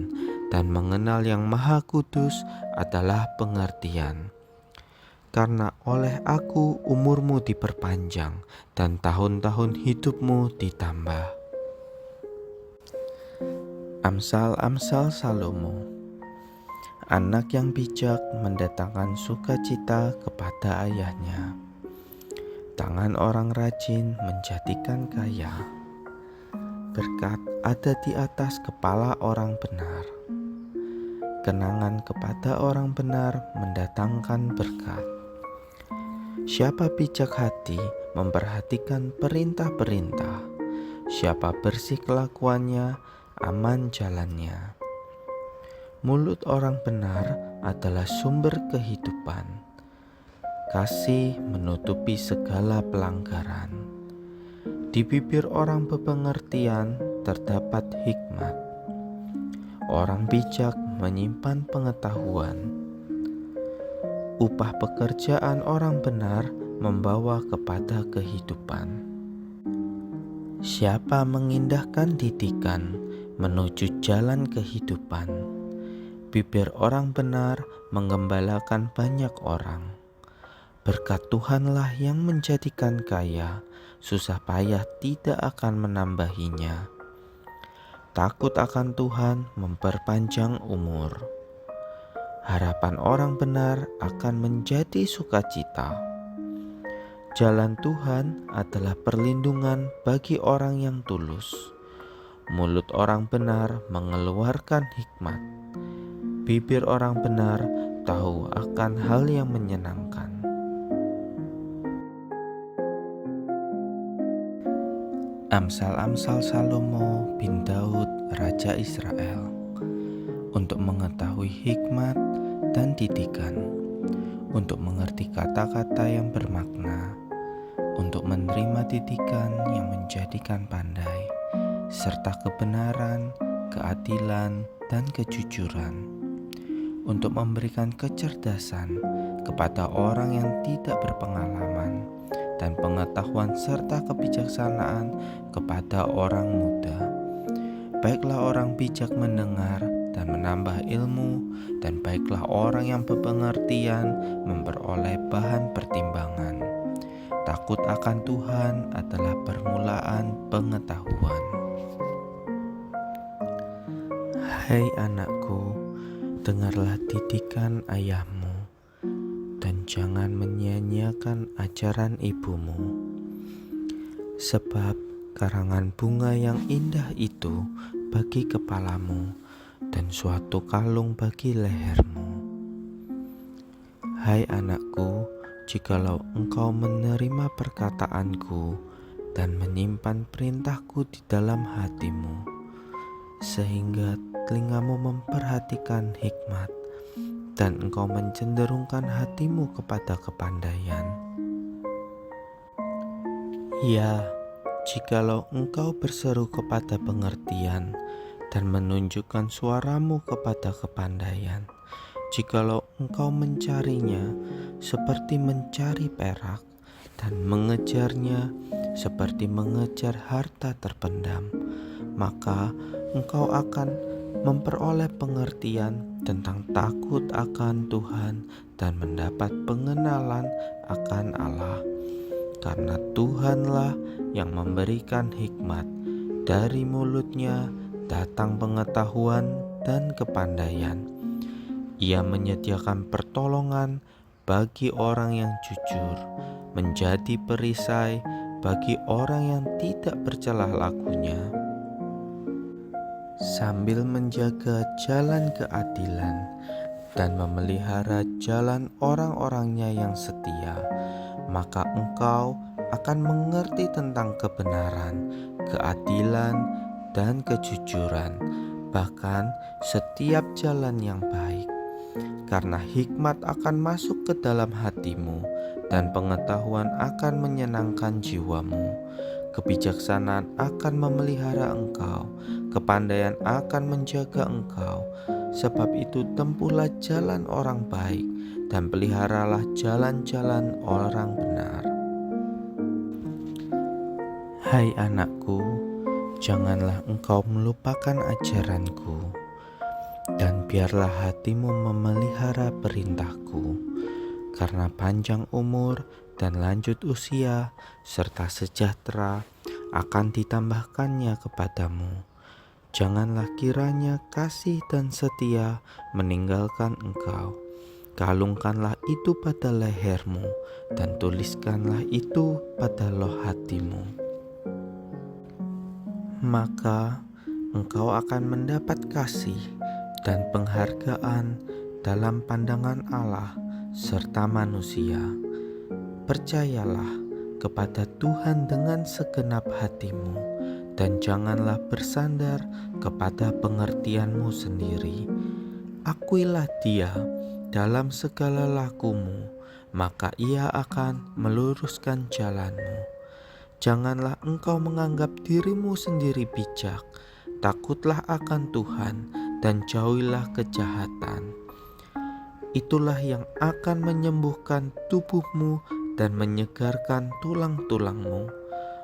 dan mengenal Yang Maha Kudus adalah pengertian. Karena oleh aku umurmu diperpanjang, dan tahun-tahun hidupmu ditambah. Amsal-amsal Salomo. Anak yang bijak mendatangkan sukacita kepada ayahnya. Tangan orang rajin menjadikan kaya. Berkat ada di atas kepala orang benar. Kenangan kepada orang benar mendatangkan berkat. Siapa bijak hati memperhatikan perintah-perintah. Siapa bersih kelakuannya, aman jalannya. Mulut orang benar adalah sumber kehidupan. Kasih menutupi segala pelanggaran. Di bibir orang berpengertian terdapat hikmat. Orang bijak menyimpan pengetahuan. Upah pekerjaan orang benar membawa kepada kehidupan. Siapa mengindahkan didikan menuju jalan kehidupan. Bibir orang benar menggembalakan banyak orang. Berkat Tuhanlah yang menjadikan kaya, susah payah tidak akan menambahinya. Takut akan Tuhan memperpanjang umur. Harapan orang benar akan menjadi sukacita. Jalan Tuhan adalah perlindungan bagi orang yang tulus. Mulut orang benar mengeluarkan hikmat. Bibir orang benar tahu akan hal yang menyenangkan. Amsal-amsal Salomo bin Daud, Raja Israel, untuk mengetahui hikmat dan didikan, untuk mengerti kata-kata yang bermakna, untuk menerima didikan yang menjadikan pandai, serta kebenaran, keadilan, dan kejujuran, untuk memberikan kecerdasan kepada orang yang tidak berpengalaman, dan pengetahuan serta kebijaksanaan kepada orang muda. Baiklah orang bijak mendengar dan menambah ilmu, dan baiklah orang yang berpengertian memperoleh bahan pertimbangan. Takut akan Tuhan adalah permulaan pengetahuan. Hai anakku, dengarlah didikan ayahmu, dan jangan menyia-nyiakan ajaran ibumu. Sebab karangan bunga yang indah itu bagi kepalamu, dan suatu kalung bagi lehermu. Hai anakku, jikalau engkau menerima perkataanku dan menyimpan perintahku di dalam hatimu, sehingga telingamu memperhatikan hikmat, dan engkau mencenderungkan hatimu kepada kepandaian. Ya, jikalau engkau berseru kepada pengertian dan menunjukkan suaramu kepada kepandaian, jikalau engkau mencarinya seperti mencari perak dan mengejarnya seperti mengejar harta terpendam, maka engkau akan memperoleh pengertian tentang takut akan Tuhan dan mendapat pengenalan akan Allah. Karena Tuhanlah yang memberikan hikmat, dari mulutnya datang pengetahuan dan kepandaian. Ia menyediakan pertolongan bagi orang yang jujur, menjadi perisai bagi orang yang tidak bercelah lakunya, sambil menjaga jalan keadilan dan memelihara jalan orang-orangnya yang setia. Maka engkau akan mengerti tentang kebenaran, keadilan, dan kejujuran, bahkan setiap jalan yang baik. Karena hikmat akan masuk ke dalam hatimu, dan pengetahuan akan menyenangkan jiwamu. Kebijaksanaan akan memelihara engkau, kepandaian akan menjaga engkau. Sebab itu tempuhlah jalan orang baik, dan peliharalah jalan-jalan orang benar. Hai anakku, janganlah engkau melupakan ajaranku, dan biarlah hatimu memelihara perintahku, karena panjang umur dan lanjut usia serta sejahtera akan ditambahkannya kepadamu. Janganlah kiranya kasih dan setia meninggalkan engkau, Kalungkanlah itu pada lehermu dan tuliskanlah itu pada loh hatimu. Maka engkau akan mendapat kasih dan penghargaan dalam pandangan Allah serta manusia. Percayalah kepada Tuhan dengan segenap hatimu dan janganlah bersandar kepada pengertianmu sendiri. Akuilah Dia dalam segala lakumu, maka Ia akan meluruskan jalanmu. Janganlah engkau menganggap dirimu sendiri bijak, takutlah akan Tuhan dan jauhilah kejahatan. Itulah yang akan menyembuhkan tubuhmu dan menyegarkan tulang-tulangmu.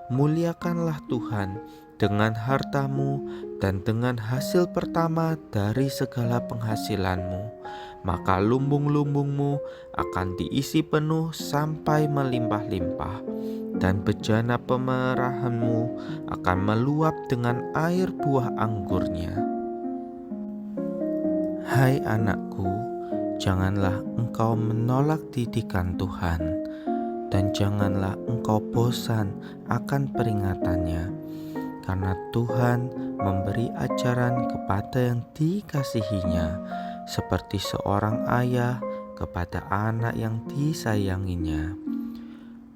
Muliakanlah Tuhan dengan hartamu dan dengan hasil pertama dari segala penghasilanmu. Maka lumbung-lumbungmu akan diisi penuh sampai melimpah-limpah, dan bejana pemerahanmu akan meluap dengan air buah anggurnya. Hai anakku, janganlah engkau menolak didikan Tuhan, dan janganlah engkau bosan akan peringatannya, karena Tuhan memberi ajaran kepada yang dikasihinya, seperti seorang ayah kepada anak yang disayanginya.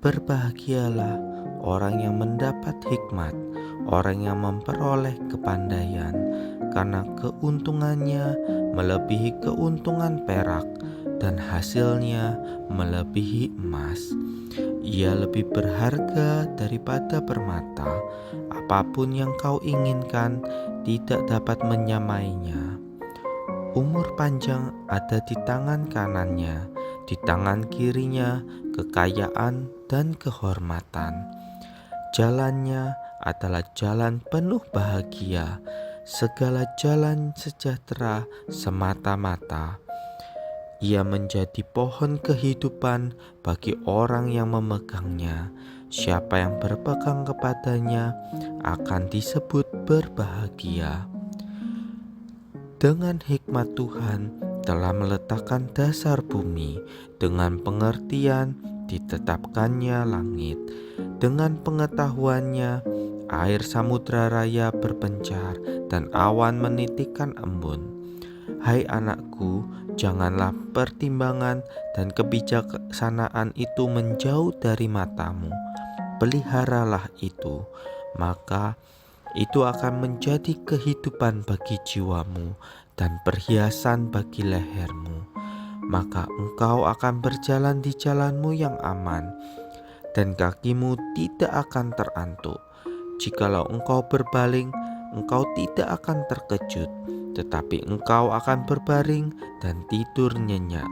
Berbahagialah orang yang mendapat hikmat, orang yang memperoleh kepandaian, karena keuntungannya melebihi keuntungan perak dan hasilnya melebihi emas. Ia lebih berharga daripada permata. Apapun yang kau inginkan tidak dapat menyamainya. Umur panjang ada di tangan kanannya, di tangan kirinya kekayaan dan kehormatan. Jalannya adalah jalan penuh bahagia, segala jalan sejahtera semata-mata. Ia menjadi pohon kehidupan bagi orang yang memegangnya. Siapa yang berpegang kepadanya akan disebut berbahagia. Dengan hikmat Tuhan telah meletakkan dasar bumi, dengan pengertian ditetapkannya langit, dengan pengetahuannya air samudra raya berpencar dan awan menitikkan embun. Hai anakku, janganlah pertimbangan dan kebijaksanaan itu menjauh dari matamu. Peliharalah itu, maka itu akan menjadi kehidupan bagi jiwamu dan perhiasan bagi lehermu. Maka engkau akan berjalan di jalanmu yang aman, dan kakimu tidak akan terantuk. Jikalau engkau berbaling, engkau tidak akan terkejut, tetapi engkau akan berbaring dan tidur nyenyak.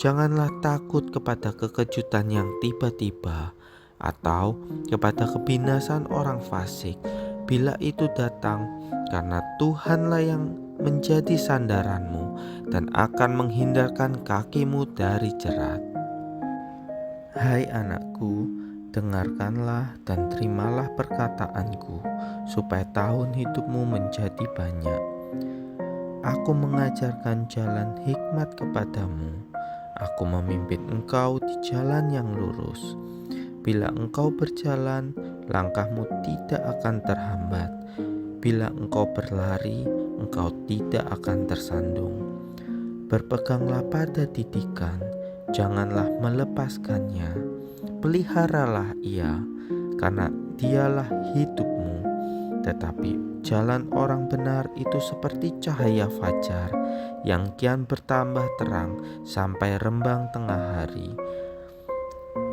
Janganlah takut kepada kekejutan yang tiba-tiba, atau kepada kebinasan orang fasik bila itu datang, karena Tuhanlah yang menjadi sandaranmu dan akan menghindarkan kakimu dari jerat. Hai anakku, dengarkanlah dan terimalah perkataanku, supaya tahun hidupmu menjadi banyak. Aku mengajarkan jalan hikmat kepadamu. Aku memimpin engkau di jalan yang lurus. Bila engkau berjalan, langkahmu tidak akan terhambat. Bila engkau berlari, engkau tidak akan tersandung. Berpeganglah pada didikan, janganlah melepaskannya. Peliharalah ia, karena dialah hidupmu. Tetapi jalan orang benar itu seperti cahaya fajar yang kian bertambah terang sampai rembang tengah hari.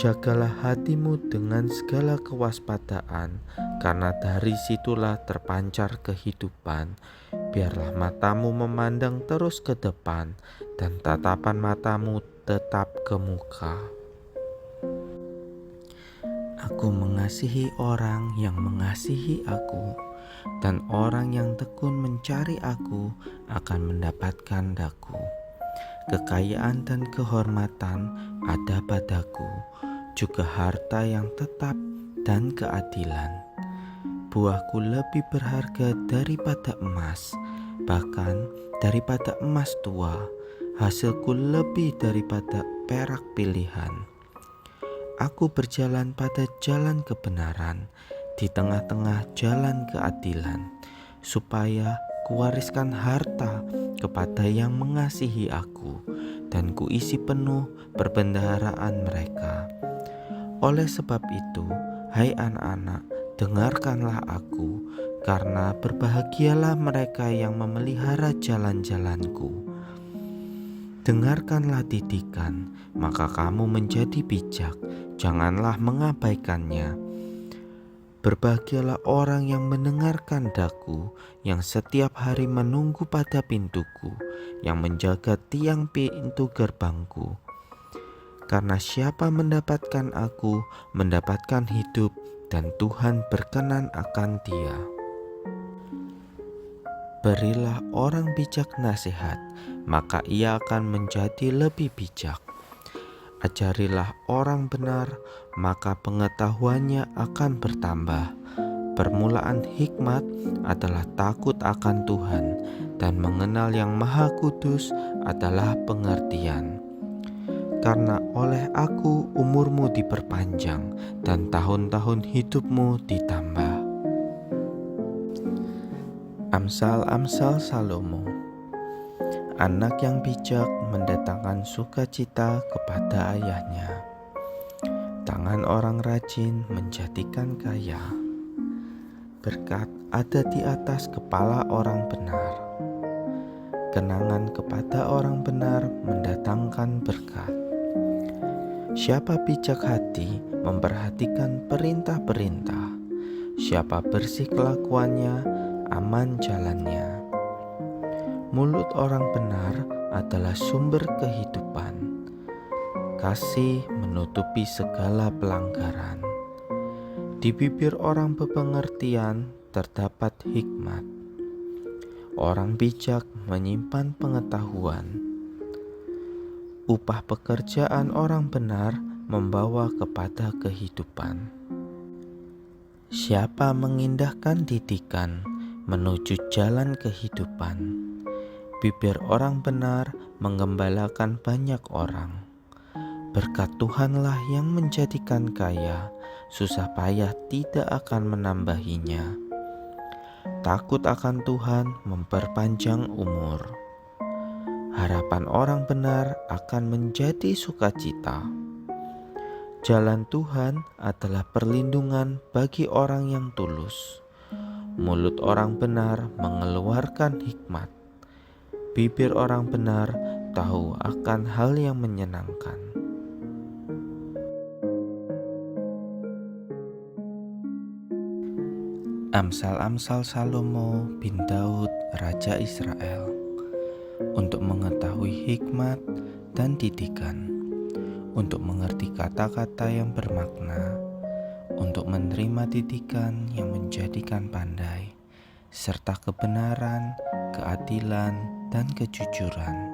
Jagalah hatimu dengan segala kewaspadaan, karena dari situlah terpancar kehidupan. Biarlah matamu memandang terus ke depan, dan tatapan matamu tetap ke muka. Aku mengasihi orang yang mengasihi aku, dan orang yang tekun mencari aku akan mendapatkan daku. Kekayaan dan kehormatan ada padaku, juga harta yang tetap dan keadilan. Buahku lebih berharga daripada emas, bahkan daripada emas tua. hasilku lebih daripada perak pilihan. Aku berjalan pada jalan kebenaran, di tengah-tengah jalan keadilan, supaya kuwariskan harta kepada yang mengasihi aku, dan kuisi penuh perbendaharaan mereka. Oleh sebab itu, hai anak-anak, dengarkanlah aku, karena berbahagialah mereka yang memelihara jalan-jalanku. Dengarkanlah didikan, maka kamu menjadi bijak, janganlah mengabaikannya. Berbahagialah orang yang mendengarkan daku, yang setiap hari menunggu pada pintuku, yang menjaga tiang pintu gerbangku. Karena siapa mendapatkan aku, mendapatkan hidup, dan Tuhan berkenan akan dia. Berilah orang bijak nasihat, maka ia akan menjadi lebih bijak. Ajarilah orang benar, maka pengetahuannya akan bertambah. Permulaan hikmat adalah takut akan Tuhan, dan mengenal Yang Maha Kudus adalah pengertian. Karena oleh aku umurmu diperpanjang, dan tahun-tahun hidupmu ditambah. Amsal-amsal Salomo. Anak yang bijak mendatangkan sukacita kepada ayahnya. Tangan orang rajin menjadikan kaya. Berkat ada di atas kepala orang benar. Kenangan kepada orang benar mendatangkan berkat. Siapa bijak hati memperhatikan perintah-perintah. Siapa bersih kelakuannya, aman jalannya. Mulut orang benar adalah sumber kehidupan. Kasih menutupi segala pelanggaran. Di bibir orang berpengertian terdapat hikmat. Orang bijak menyimpan pengetahuan. Upah pekerjaan orang benar membawa kepada kehidupan. Siapa mengindahkan didikan menuju jalan kehidupan. Bibir orang benar menggembalakan banyak orang. Berkat Tuhanlah yang menjadikan kaya, susah payah tidak akan menambahinya. Takut akan Tuhan memperpanjang umur. Harapan orang benar akan menjadi sukacita. Jalan Tuhan adalah perlindungan bagi orang yang tulus. Mulut orang benar mengeluarkan hikmat. Bibir orang benar tahu akan hal yang menyenangkan. Amsal-amsal Salomo bin Daud, Raja Israel, untuk mengetahui hikmat dan didikan, untuk mengerti kata-kata yang bermakna, untuk menerima didikan yang menjadikan pandai, serta kebenaran, keadilan, dan kejujuran,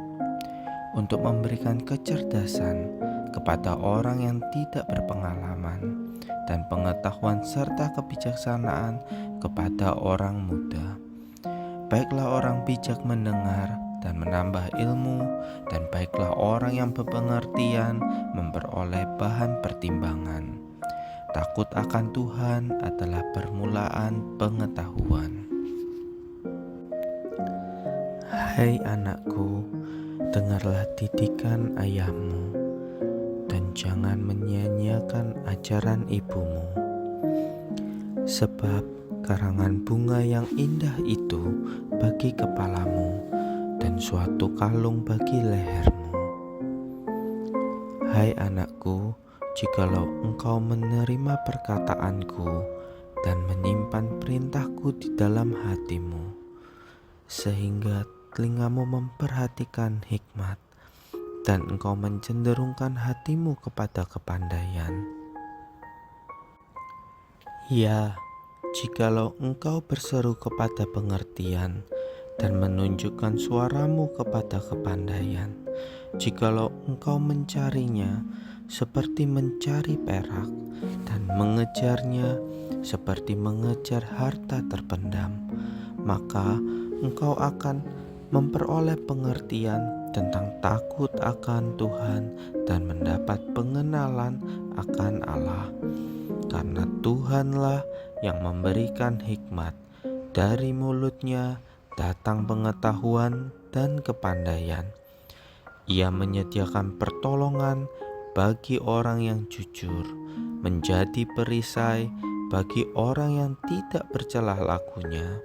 untuk memberikan kecerdasan kepada orang yang tidak berpengalaman, dan pengetahuan serta kebijaksanaan kepada orang muda. Baiklah orang bijak mendengar dan menambah ilmu, dan baiklah orang yang berpengertian memperoleh bahan pertimbangan. Takut akan Tuhan adalah permulaan pengetahuan. Hai anakku, dengarlah didikan ayahmu, dan jangan menyia-nyiakan ajaran ibumu. Sebab karangan bunga yang indah itu bagi kepalamu, dan suatu kalung bagi lehermu. Hai anakku, jikalau engkau menerima perkataanku dan menyimpan perintahku di dalam hatimu, sehingga telingamu memperhatikan hikmat, dan engkau mencenderungkan hatimu kepada kepandaian. Ya, jikalau engkau berseru kepada pengertian dan menunjukkan suaramu kepada kepandaian, jikalau engkau mencarinya seperti mencari perak dan mengejarnya seperti mengejar harta terpendam, maka engkau akan memperoleh pengertian tentang takut akan Tuhan dan mendapat pengenalan akan Allah. Karena Tuhanlah yang memberikan hikmat, dari mulutnya datang pengetahuan dan kepandaian. Ia menyediakan pertolongan bagi orang yang jujur, menjadi perisai bagi orang yang tidak bercelah lakunya,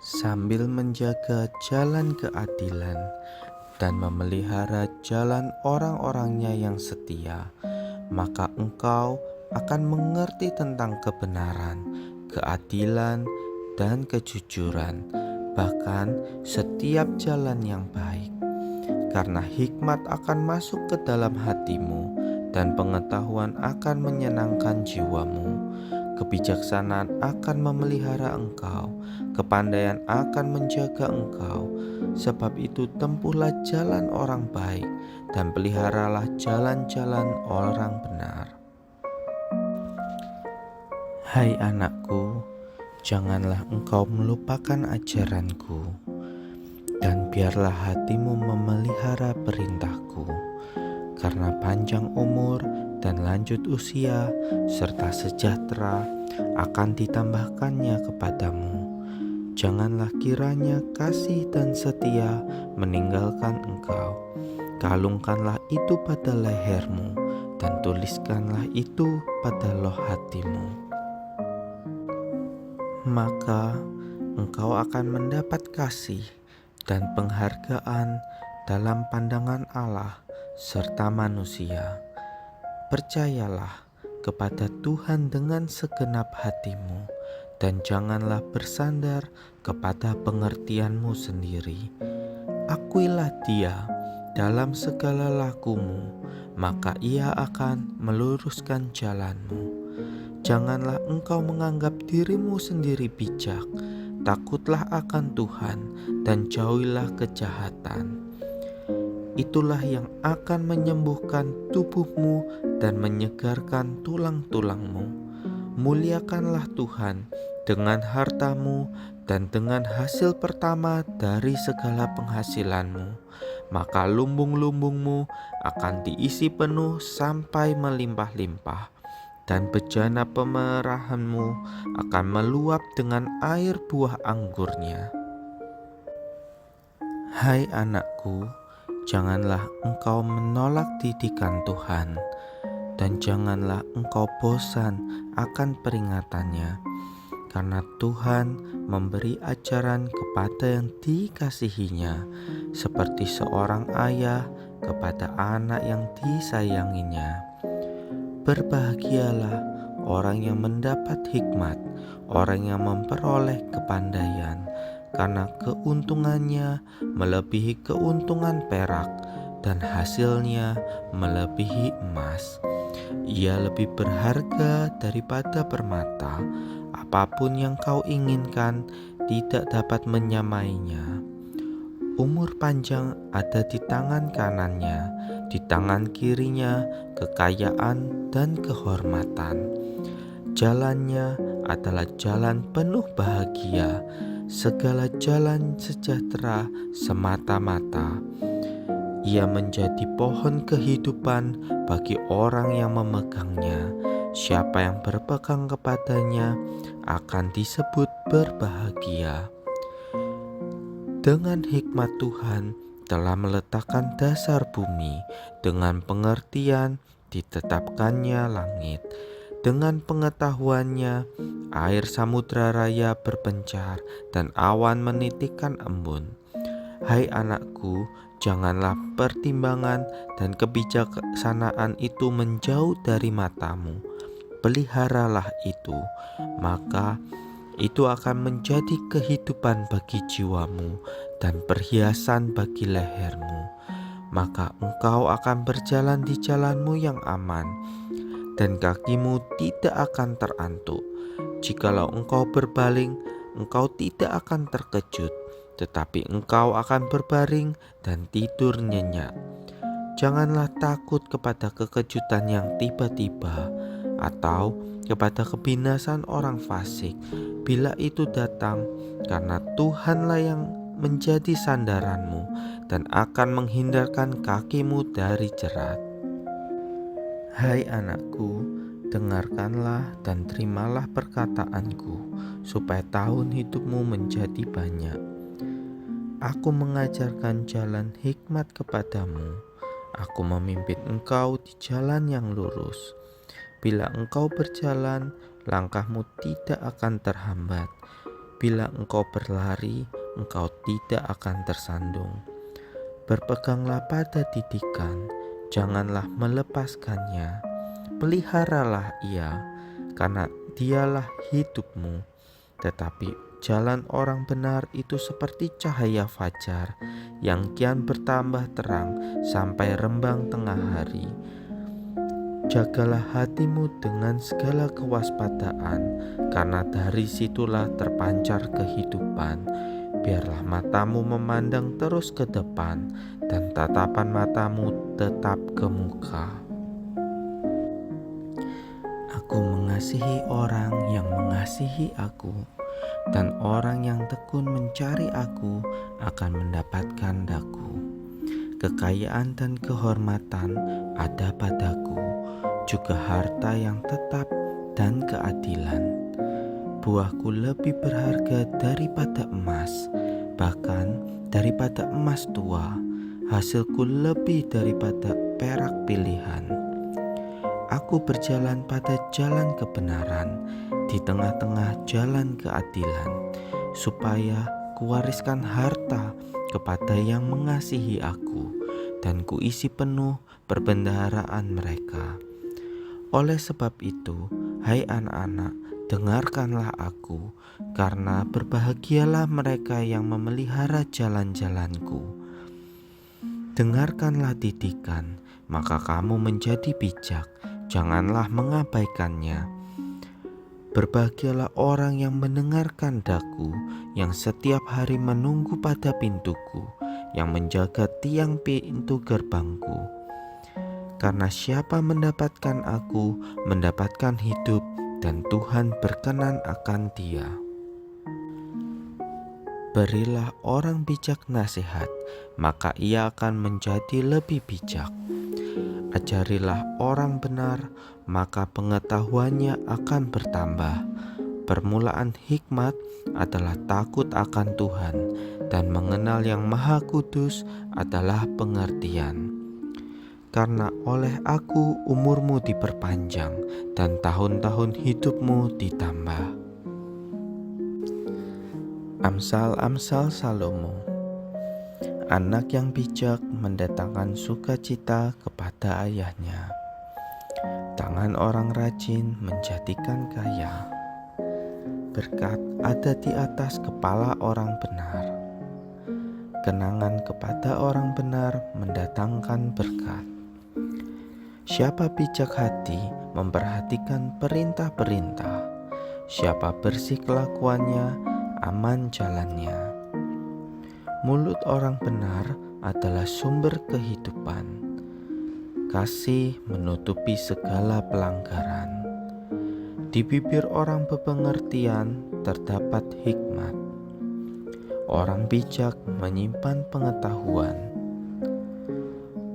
sambil menjaga jalan keadilan dan memelihara jalan orang-orangnya yang setia. Maka engkau akan mengerti tentang kebenaran, keadilan, dan kejujuran, bahkan setiap jalan yang baik. Karena hikmat akan masuk ke dalam hatimu, dan pengetahuan akan menyenangkan jiwamu. Kebijaksanaan akan memelihara engkau, kepandaian akan menjaga engkau. Sebab itu tempuhlah jalan orang baik, dan peliharalah jalan-jalan orang benar. Hai anakku, janganlah engkau melupakan ajaranku, dan biarlah hatimu memelihara perintahku. Karena panjang umur dan lanjut usia serta sejahtera akan ditambahkannya kepadamu. Janganlah kiranya kasih dan setia meninggalkan engkau. Kalungkanlah itu pada lehermu dan tuliskanlah itu pada loh hatimu. Maka engkau akan mendapat kasih dan penghargaan dalam pandangan Allah serta manusia. Percayalah kepada Tuhan dengan segenap hatimu, dan janganlah bersandar kepada pengertianmu sendiri. Akuilah Dia dalam segala lakumu, maka Ia akan meluruskan jalanmu. Janganlah engkau menganggap dirimu sendiri bijak. Takutlah akan Tuhan dan jauhilah kejahatan. Itulah yang akan menyembuhkan tubuhmu dan menyegarkan tulang-tulangmu. Muliakanlah Tuhan dengan hartamu dan dengan hasil pertama dari segala penghasilanmu. Maka lumbung-lumbungmu akan diisi penuh sampai melimpah-limpah, dan bejana pemerahanmu akan meluap dengan air buah anggurnya. Hai anakku, janganlah engkau menolak didikan Tuhan, dan janganlah engkau bosan akan peringatannya. Karena Tuhan memberi ajaran kepada yang dikasihinya, seperti seorang ayah kepada anak yang disayanginya. Berbahagialah orang yang mendapat hikmat, orang yang memperoleh kepandaian, karena keuntungannya melebihi keuntungan perak, dan hasilnya melebihi emas. Ia lebih berharga daripada permata. Apapun yang kau inginkan tidak dapat menyamainya. Umur panjang ada di tangan kanannya, di tangan kirinya kekayaan dan kehormatan. Jalannya adalah jalan penuh bahagia, segala jalan sejahtera semata-mata. Ia menjadi pohon kehidupan bagi orang yang memegangnya. Siapa yang berpegang kepadanya akan disebut berbahagia. Dengan hikmat Tuhan telah meletakkan dasar bumi, dengan pengertian ditetapkannya langit. Dengan pengetahuannya air samudra raya berpencar dan awan menitikkan embun. Hai anakku, janganlah pertimbangan dan kebijaksanaan itu menjauh dari matamu. Peliharalah itu, maka itu akan menjadi kehidupan bagi jiwamu dan perhiasan bagi lehermu. Maka engkau akan berjalan di jalanmu yang aman, dan kakimu tidak akan terantuk. Jikalau engkau berbaling, engkau tidak akan terkejut, tetapi engkau akan berbaring dan tidur nyenyak. Janganlah takut kepada kekejutan yang tiba-tiba, atau kepada kebinasan orang fasik bila itu datang, karena Tuhanlah yang menjadi sandaranmu dan akan menghindarkan kakimu dari jerat. Hai anakku, dengarkanlah dan terimalah perkataanku, supaya tahun hidupmu menjadi banyak. Aku mengajarkan jalan hikmat kepadamu. Aku memimpin engkau di jalan yang lurus. Bila engkau berjalan, langkahmu tidak akan terhambat. Bila engkau berlari, engkau tidak akan tersandung. Berpeganglah pada didikan, janganlah melepaskannya. Peliharalah ia, karena dialah hidupmu. Tetapi jalan orang benar itu seperti cahaya fajar yang kian bertambah terang sampai rembang tengah hari. Jagalah hatimu dengan segala kewaspadaan, karena dari situlah terpancar kehidupan. Biarlah matamu memandang terus ke depan, dan tatapan matamu tetap ke muka. Aku mengasihi orang yang mengasihi aku, dan orang yang tekun mencari aku akan mendapatkan daku. Kekayaan dan kehormatan ada padaku, juga harta yang tetap dan keadilan. Buahku lebih berharga daripada emas, bahkan daripada emas tua. Hasilku lebih daripada perak pilihan. Aku berjalan pada jalan kebenaran, di tengah-tengah jalan keadilan, supaya kuwariskan harta kepada yang mengasihi aku, dan kuisi penuh perbendaharaan mereka. Oleh sebab itu, hai anak-anak, dengarkanlah aku, karena berbahagialah mereka yang memelihara jalan-jalanku. Dengarkanlah didikan, maka kamu menjadi bijak, janganlah mengabaikannya. Berbahagialah orang yang mendengarkan daku, yang setiap hari menunggu pada pintuku, yang menjaga tiang pintu gerbangku. Karena siapa mendapatkan aku, mendapatkan hidup, dan Tuhan berkenan akan dia. Berilah orang bijak nasihat, maka ia akan menjadi lebih bijak. Ajarilah orang benar, maka pengetahuannya akan bertambah. Permulaan hikmat adalah takut akan Tuhan, dan mengenal Yang Maha Kudus adalah pengertian. Karena oleh aku umurmu diperpanjang, dan tahun-tahun hidupmu ditambah. Amsal-amsal Salomo. Anak yang bijak mendatangkan sukacita kepada ayahnya. Tangan orang rajin menjadikan kaya. Berkat ada di atas kepala orang benar. Kenangan kepada orang benar mendatangkan berkat. Siapa bijak hati memperhatikan perintah-perintah. Siapa bersih kelakuannya, aman jalannya. Mulut orang benar adalah sumber kehidupan. Kasih menutupi segala pelanggaran. Di bibir orang berpengertian terdapat hikmat. Orang bijak menyimpan pengetahuan.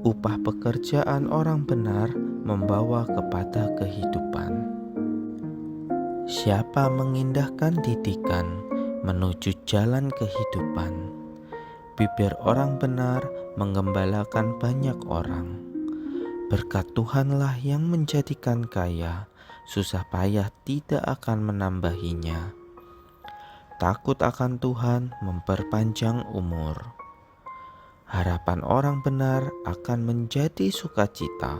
Upah pekerjaan orang benar membawa kepada kehidupan. Siapa mengindahkan didikan menuju jalan kehidupan. Bibir orang benar menggembalakan banyak orang. Berkat Tuhanlah yang menjadikan kaya, susah payah tidak akan menambahinya. Takut akan Tuhan memperpanjang umur. Harapan orang benar akan menjadi sukacita.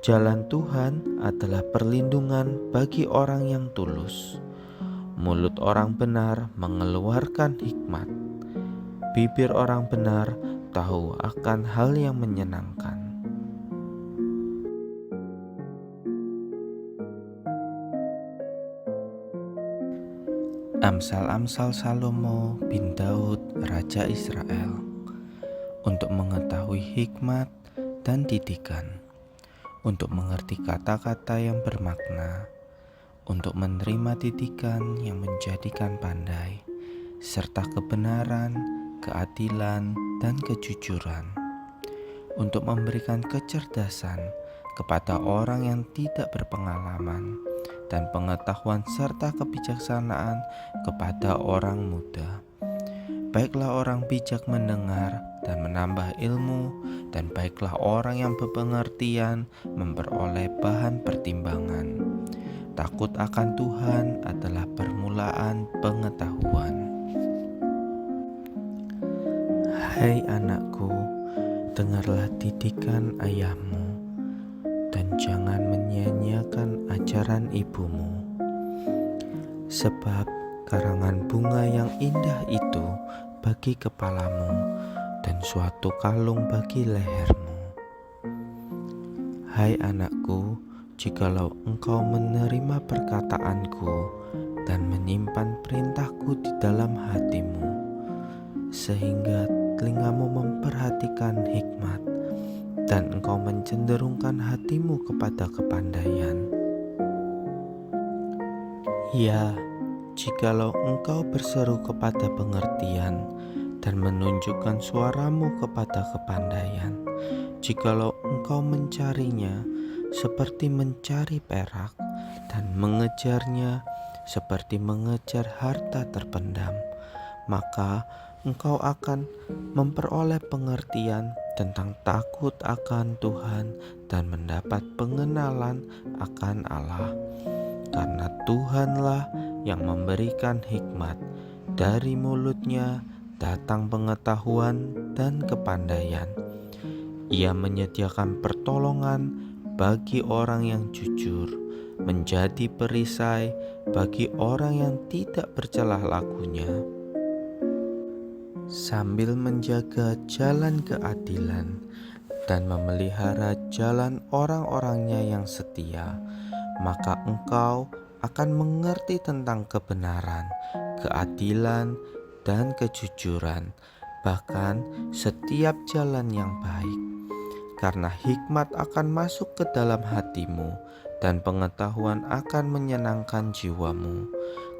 Jalan Tuhan adalah perlindungan bagi orang yang tulus. Mulut orang benar mengeluarkan hikmat. Bibir orang benar tahu akan hal yang menyenangkan. Amsal-amsal Salomo bin Daud, Raja Israel, untuk mengetahui hikmat dan didikan, untuk mengerti kata-kata yang bermakna, untuk menerima didikan yang menjadikan pandai, serta kebenaran, keadilan, dan kejujuran, untuk memberikan kecerdasan kepada orang yang tidak berpengalaman dan pengetahuan serta kebijaksanaan kepada orang muda. Baiklah orang bijak mendengar dan menambah ilmu, dan baiklah orang yang berpengertian memperoleh bahan pertimbangan. Takut akan Tuhan adalah permulaan pengetahuan. Hai anakku, dengarlah didikan ayahmu, dan jangan menyia-nyiakan ajaran ibumu. Sebab karangan bunga yang indah itu bagi kepalamu, dan suatu kalung bagi lehermu. Hai anakku, jikalau engkau menerima perkataanku dan menyimpan perintahku di dalam hatimu, sehingga telingamu memperhatikan hikmat dan engkau mencenderungkan hatimu kepada kepandaian. Ya, jikalau engkau berseru kepada pengertian dan menunjukkan suaramu kepada kepandaian, jikalau engkau mencarinya seperti mencari perak dan mengejarnya seperti mengejar harta terpendam, maka engkau akan memperoleh pengertian tentang takut akan Tuhan dan mendapat pengenalan akan Allah. Karena Tuhanlah yang memberikan hikmat, dari mulutnya datang pengetahuan dan kepandaian. Ia menyediakan pertolongan bagi orang yang jujur, menjadi perisai bagi orang yang tidak bercelah lakunya, sambil menjaga jalan keadilan dan memelihara jalan orang-orangnya yang setia. Maka engkau akan mengerti tentang kebenaran, keadilan, dan kejujuran, bahkan setiap jalan yang baik. Karena hikmat akan masuk ke dalam hatimu, dan pengetahuan akan menyenangkan jiwamu.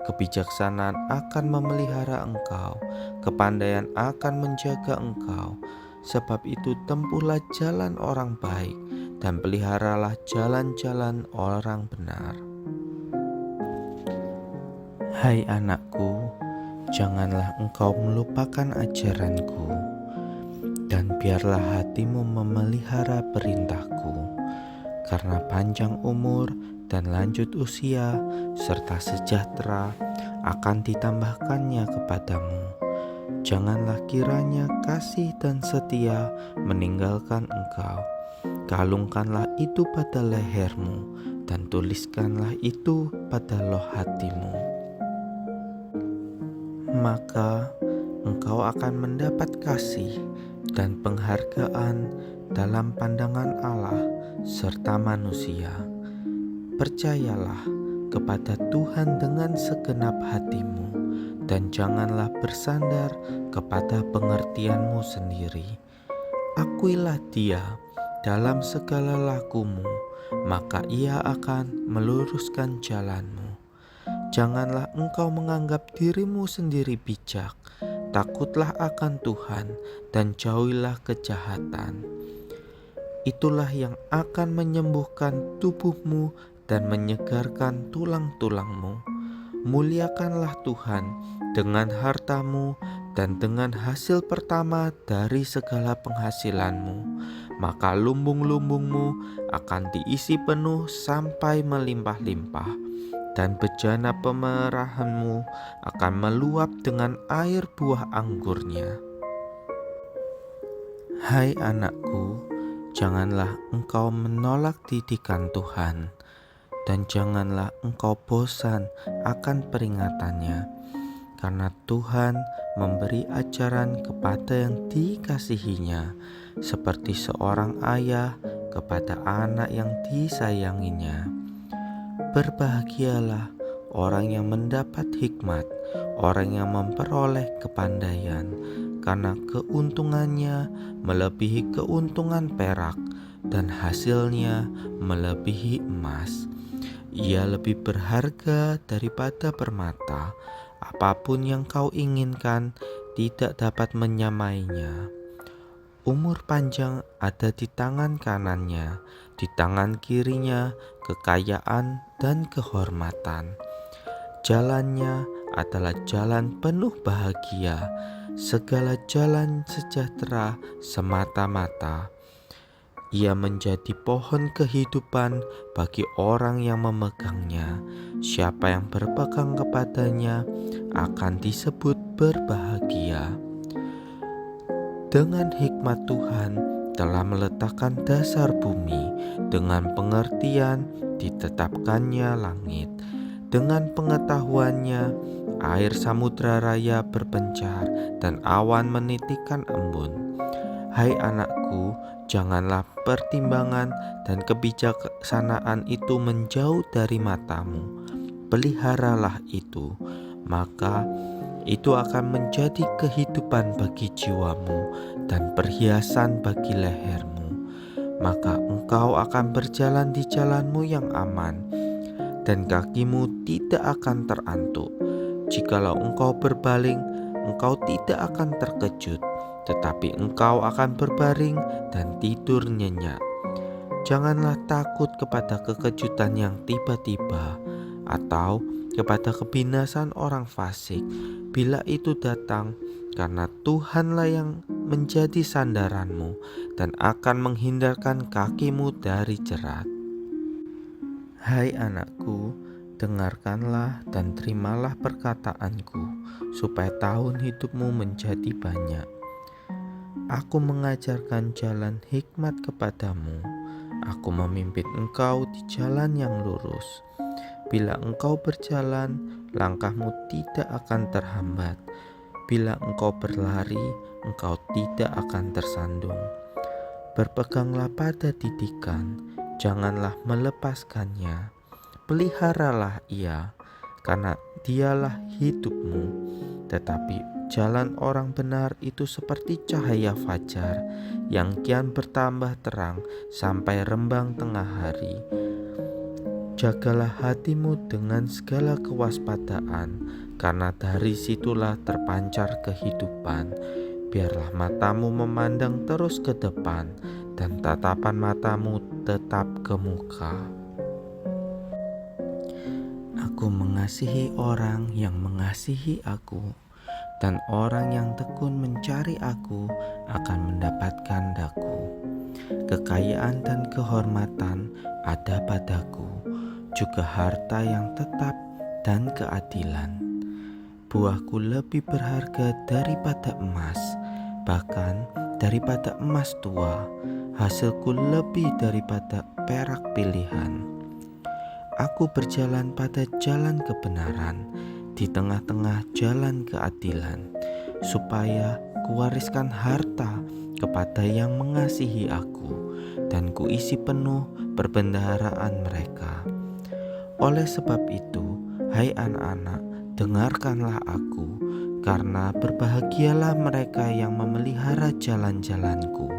Kebijaksanaan akan memelihara engkau, kepandaian akan menjaga engkau. Sebab itu tempuhlah jalan orang baik, dan peliharalah jalan-jalan orang benar. Hai anakku, janganlah engkau melupakan ajaranku, dan biarlah hatimu memelihara perintahku, karena panjang umur dan lanjut usia serta sejahtera akan ditambahkannya kepadamu. Janganlah kiranya kasih dan setia meninggalkan engkau. Kalungkanlah itu pada lehermu, dan tuliskanlah itu pada loh hatimu. Maka engkau akan mendapat kasih dan penghargaan dalam pandangan Allah serta manusia. Percayalah kepada Tuhan dengan segenap hatimu, dan janganlah bersandar kepada pengertianmu sendiri. Akuilah Dia dalam segala lakumu, maka Ia akan meluruskan jalanmu. Janganlah engkau menganggap dirimu sendiri bijak. Takutlah akan Tuhan dan jauhilah kejahatan. Itulah yang akan menyembuhkan tubuhmu dan menyegarkan tulang-tulangmu. Muliakanlah Tuhan dengan hartamu dan dengan hasil pertama dari segala penghasilanmu, maka lumbung-lumbungmu akan diisi penuh sampai melimpah-limpah, dan bejana pemerahanmu akan meluap dengan air buah anggurnya. Hai anakku, janganlah engkau menolak didikan Tuhan, dan janganlah engkau bosan akan peringatannya, karena Tuhan memberi ajaran kepada yang dikasihinya, seperti seorang ayah kepada anak yang disayanginya. Berbahagialah orang yang mendapat hikmat, orang yang memperoleh kepandaian, karena keuntungannya melebihi keuntungan perak, dan hasilnya melebihi emas. Ia lebih berharga daripada permata, Apapun yang kau inginkan tidak dapat menyamainya. Umur panjang ada di tangan kanannya, di tangan kirinya kekayaan dan kehormatan. Jalannya adalah jalan penuh bahagia, segala jalan sejahtera semata-mata. Ia menjadi pohon kehidupan bagi orang yang memegangnya. Siapa yang berpegang kepadanya akan disebut berbahagia. Dengan hikmat Tuhan telah meletakkan dasar bumi, dengan pengertian ditetapkannya langit. Dengan pengetahuannya air samudra raya berpencar dan awan menitikkan embun. Hai anakku, janganlah pertimbangan dan kebijaksanaan itu menjauh dari matamu. Peliharalah itu, maka itu akan menjadi kehidupan bagi jiwamu dan perhiasan bagi lehermu. Maka engkau akan berjalan di jalanmu yang aman, dan kakimu tidak akan terantuk. Jikalau engkau berbaling, engkau tidak akan terkejut, tetapi engkau akan berbaring dan tidur nyenyak. Janganlah takut kepada kekejutan yang tiba-tiba, atau kepada kebinasan orang fasik bila itu datang, karena Tuhanlah yang menjadi sandaranmu dan akan menghindarkan kakimu dari jerat. Hai anakku, dengarkanlah dan terimalah perkataanku, supaya tahun hidupmu menjadi banyak. Aku mengajarkan jalan hikmat kepadamu. Aku memimpin engkau di jalan yang lurus. Bila engkau berjalan, langkahmu tidak akan terhambat. Bila engkau berlari, engkau tidak akan tersandung. Berpeganglah pada didikan, janganlah melepaskannya. Peliharalah ia, karena dialah hidupmu. Tetapi jalan orang benar itu seperti cahaya fajar yang kian bertambah terang sampai rembang tengah hari. Jagalah hatimu dengan segala kewaspadaan, karena dari situlah terpancar kehidupan. Biarlah matamu memandang terus ke depan, dan tatapan matamu tetap ke muka. Aku mengasihi orang yang mengasihi aku, dan orang yang tekun mencari aku akan mendapatkan daku. Kekayaan dan kehormatan ada padaku, juga harta yang tetap dan keadilan. Buahku lebih berharga daripada emas, bahkan daripada emas tua. Hasilku lebih daripada perak pilihan. Aku berjalan pada jalan kebenaran, di tengah-tengah jalan keadilan, supaya kuwariskan harta kepada yang mengasihi aku, dan kuisi penuh perbendaharaan mereka. Oleh sebab itu, hai anak-anak, dengarkanlah aku, karena berbahagialah mereka yang memelihara jalan-jalanku.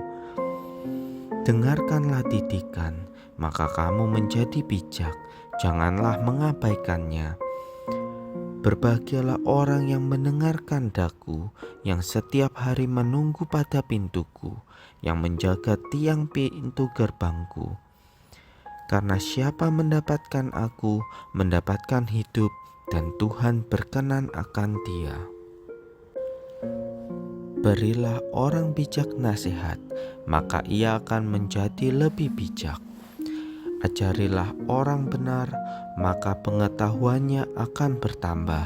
Dengarkanlah didikan, maka kamu menjadi bijak, janganlah mengabaikannya. Berbahagialah orang yang mendengarkan daku, yang setiap hari menunggu pada pintuku, yang menjaga tiang pintu gerbangku. Karena siapa mendapatkan aku, mendapatkan hidup, dan Tuhan berkenan akan dia. Berilah orang bijak nasihat, maka ia akan menjadi lebih bijak. Ajarilah orang benar, maka pengetahuannya akan bertambah.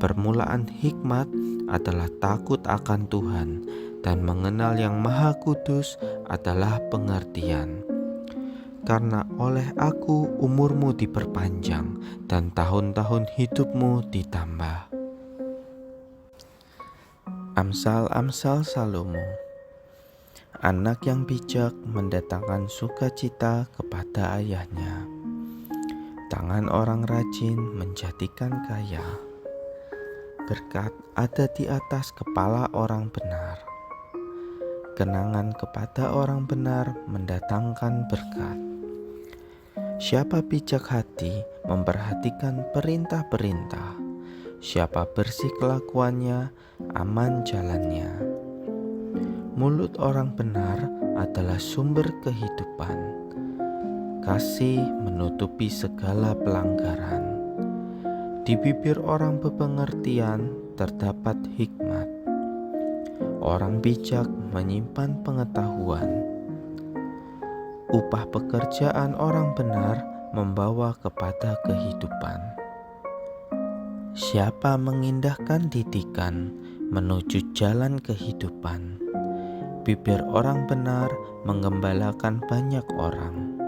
Permulaan hikmat adalah takut akan Tuhan, dan mengenal Yang Maha Kudus adalah pengertian. Karena oleh aku umurmu diperpanjang, dan tahun-tahun hidupmu ditambah. Amsal-amsal Salomo. Anak yang bijak mendatangkan sukacita kepada ayahnya. Tangan orang rajin menjadikan kaya. Berkat ada di atas kepala orang benar. Kenangan kepada orang benar mendatangkan berkat. Siapa bijak hati memperhatikan perintah-perintah. Siapa bersih kelakuannya, aman jalannya. Mulut orang benar adalah sumber kehidupan. Kasih menutupi segala pelanggaran. Di bibir orang berpengertian terdapat hikmat. Orang bijak menyimpan pengetahuan. Upah pekerjaan orang benar membawa kepada kehidupan. Siapa mengindahkan didikan menuju jalan kehidupan. Bibir orang benar menggembalakan banyak orang.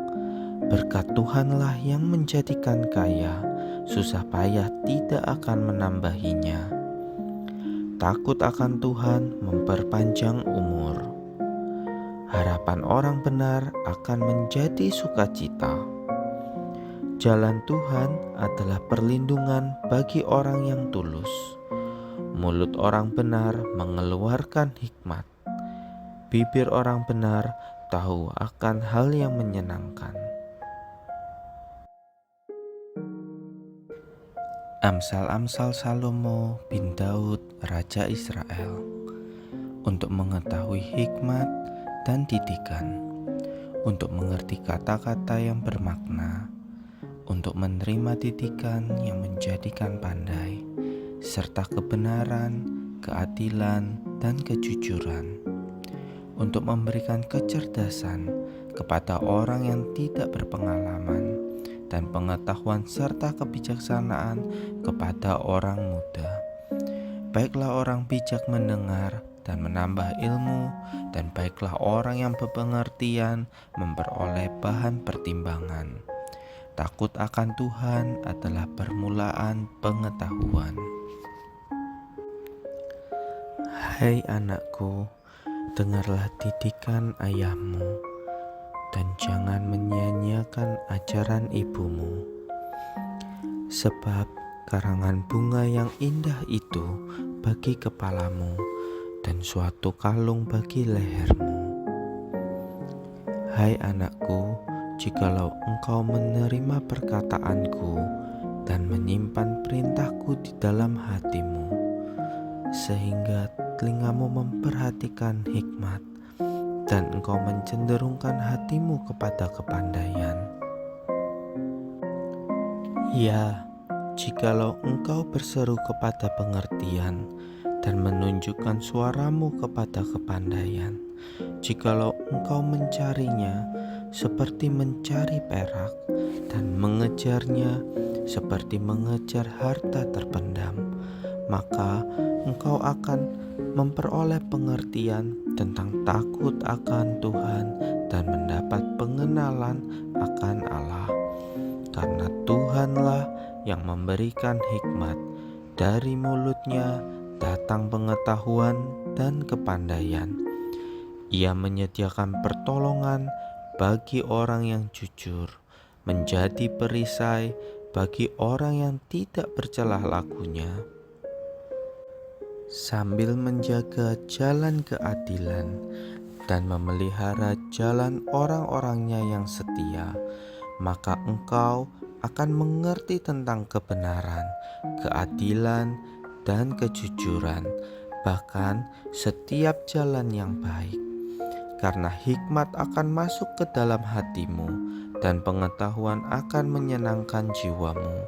Berkat Tuhanlah yang menjadikan kaya, susah payah tidak akan menambahinya. Takut akan Tuhan memperpanjang umur. Harapan orang benar akan menjadi sukacita. Jalan Tuhan adalah perlindungan bagi orang yang tulus. Mulut orang benar mengeluarkan hikmat. Bibir orang benar tahu akan hal yang menyenangkan. Amsal-amsal Salomo bin Daud, Raja Israel, untuk mengetahui hikmat dan didikan, untuk mengerti kata-kata yang bermakna, untuk menerima didikan yang menjadikan pandai, serta kebenaran, keadilan, dan kejujuran, untuk memberikan kecerdasan kepada orang yang tidak berpengalaman, dan pengetahuan serta kebijaksanaan kepada orang muda. Baiklah orang bijak mendengar dan menambah ilmu, dan baiklah orang yang berpengertian memperoleh bahan pertimbangan. Takut akan Tuhan adalah permulaan pengetahuan. Hai anakku, dengarlah didikan ayahmu, dan jangan menyia-nyiakan ajaran ibumu. Sebab karangan bunga yang indah itu bagi kepalamu, dan suatu kalung bagi lehermu. Hai anakku, jikalau engkau menerima perkataanku dan menyimpan perintahku di dalam hatimu, sehingga telingamu memperhatikan hikmat dan engkau mencenderungkan hatimu kepada kepandaian. Ya, jikalau engkau berseru kepada pengertian dan menunjukkan suaramu kepada kepandaian, jikalau engkau mencarinya seperti mencari perak dan mengejarnya seperti mengejar harta terpendam, maka engkau akan memperoleh pengertian tentang takut akan Tuhan dan mendapat pengenalan akan Allah. Karena Tuhanlah yang memberikan hikmat, dari mulutnya datang pengetahuan dan kepandaian. Ia menyediakan pertolongan bagi orang yang jujur, menjadi perisai bagi orang yang tidak bercelah lakunya, sambil menjaga jalan keadilan dan memelihara jalan orang-orangnya yang setia. Maka engkau akan mengerti tentang kebenaran, keadilan, dan kejujuran, bahkan setiap jalan yang baik. Karena hikmat akan masuk ke dalam hatimu, dan pengetahuan akan menyenangkan jiwamu.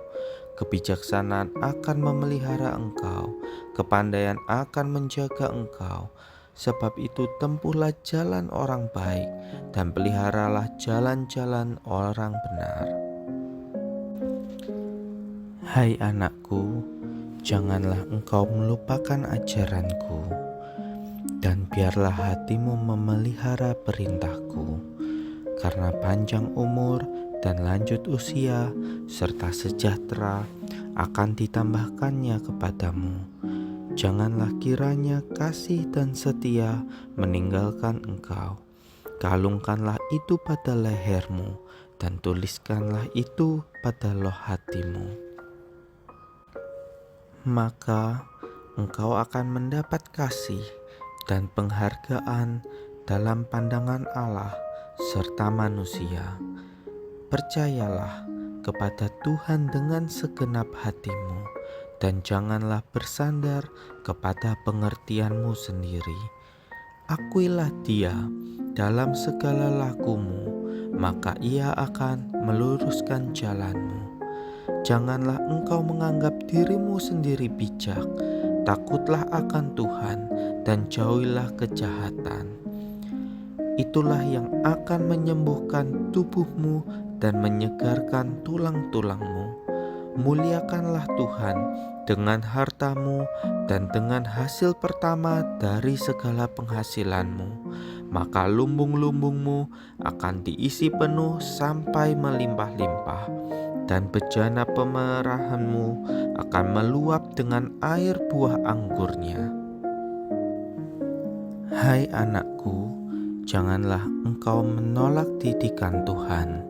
Kebijaksanaan akan memelihara engkau, kepandaian akan menjaga engkau. Sebab itu tempuhlah jalan orang baik, dan peliharalah jalan-jalan orang benar. Hai anakku, janganlah engkau melupakan ajaranku, dan biarlah hatimu memelihara perintahku, karena panjang umur dan lanjut usia serta sejahtera akan ditambahkannya kepadamu. Janganlah kiranya kasih dan setia meninggalkan engkau. Kalungkanlah itu pada lehermu, dan tuliskanlah itu pada loh hatimu. Maka engkau akan mendapat kasih dan penghargaan dalam pandangan Allah serta manusia. Percayalah kepada Tuhan dengan segenap hatimu, dan janganlah bersandar kepada pengertianmu sendiri. Akuilah Dia dalam segala lakumu, maka Ia akan meluruskan jalanmu. Janganlah engkau menganggap dirimu sendiri bijak. Takutlah akan Tuhan dan jauhilah kejahatan. Itulah yang akan menyembuhkan tubuhmu dan menyegarkan tulang-tulangmu. Muliakanlah Tuhan dengan hartamu dan dengan hasil pertama dari segala penghasilanmu. Maka lumbung-lumbungmu akan diisi penuh sampai melimpah-limpah, dan bejana pemerahanmu akan meluap dengan air buah anggurnya. Hai anakku, janganlah engkau menolak didikan Tuhan,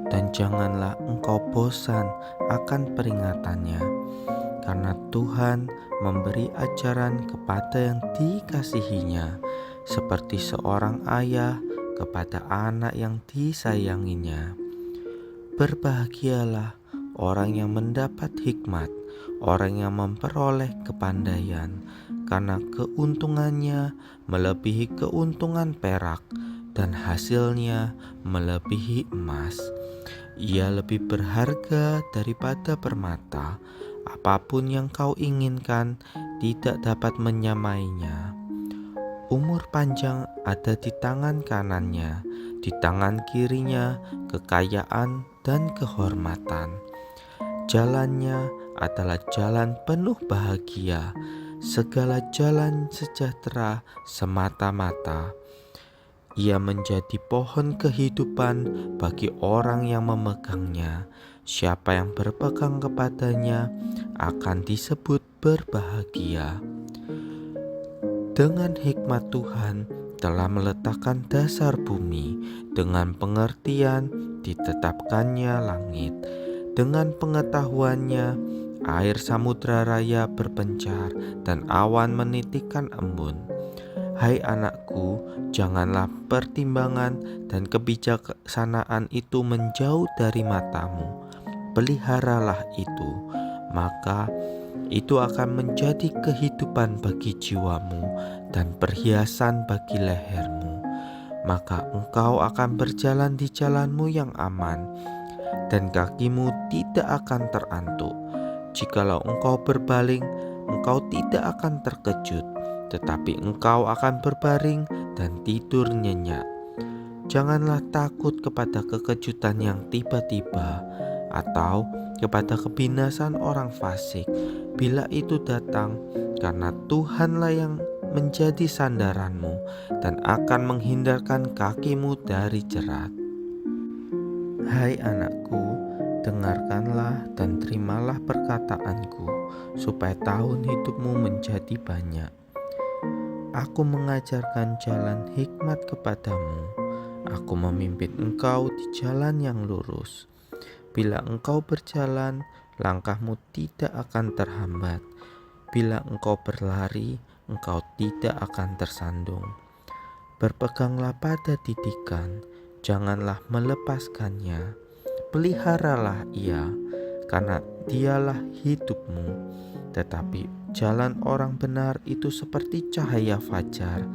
dan janganlah engkau bosan akan peringatannya, karena Tuhan memberi ajaran kepada yang dikasihinya, seperti seorang ayah kepada anak yang disayanginya. Berbahagialah orang yang mendapat hikmat, orang yang memperoleh kepandaian, karena keuntungannya melebihi keuntungan perak, dan hasilnya melebihi emas. Ia lebih berharga daripada permata. Apapun yang kau inginkan tidak dapat menyamainya. Umur panjang ada di tangan kanannya, di tangan kirinya kekayaan dan kehormatan. Jalannya adalah jalan penuh bahagia, segala jalan sejahtera semata-mata. Ia menjadi pohon kehidupan bagi orang yang memegangnya. Siapa yang berpegang kepadanya akan disebut berbahagia. Dengan hikmat Tuhan telah meletakkan dasar bumi, dengan pengertian ditetapkannya langit. Dengan pengetahuannya air samudra raya berpencar dan awan menitikkan embun. Hai anakku, janganlah pertimbangan dan kebijaksanaan itu menjauh dari matamu. Peliharalah itu, maka itu akan menjadi kehidupan bagi jiwamu dan perhiasan bagi lehermu. Maka engkau akan berjalan di jalanmu yang aman, dan kakimu tidak akan terantuk. Jikalau engkau berbaling, engkau tidak akan terkejut, tetapi engkau akan berbaring dan tidur nyenyak. Janganlah takut kepada kekejutan yang tiba-tiba, atau kepada kebinasan orang fasik bila itu datang, karena Tuhanlah yang menjadi sandaranmu dan akan menghindarkan kakimu dari jerat. Hai anakku, dengarkanlah dan terimalah perkataanku, supaya tahun hidupmu menjadi banyak. Aku mengajarkan jalan hikmat kepadamu. Aku memimpin engkau di jalan yang lurus. Bila engkau berjalan, langkahmu tidak akan terhambat. Bila engkau berlari, engkau tidak akan tersandung. Berpeganglah pada didikan, janganlah melepaskannya. Peliharalah ia, karena dialah hidupmu. Tetapi jalan orang benar itu seperti cahaya fajar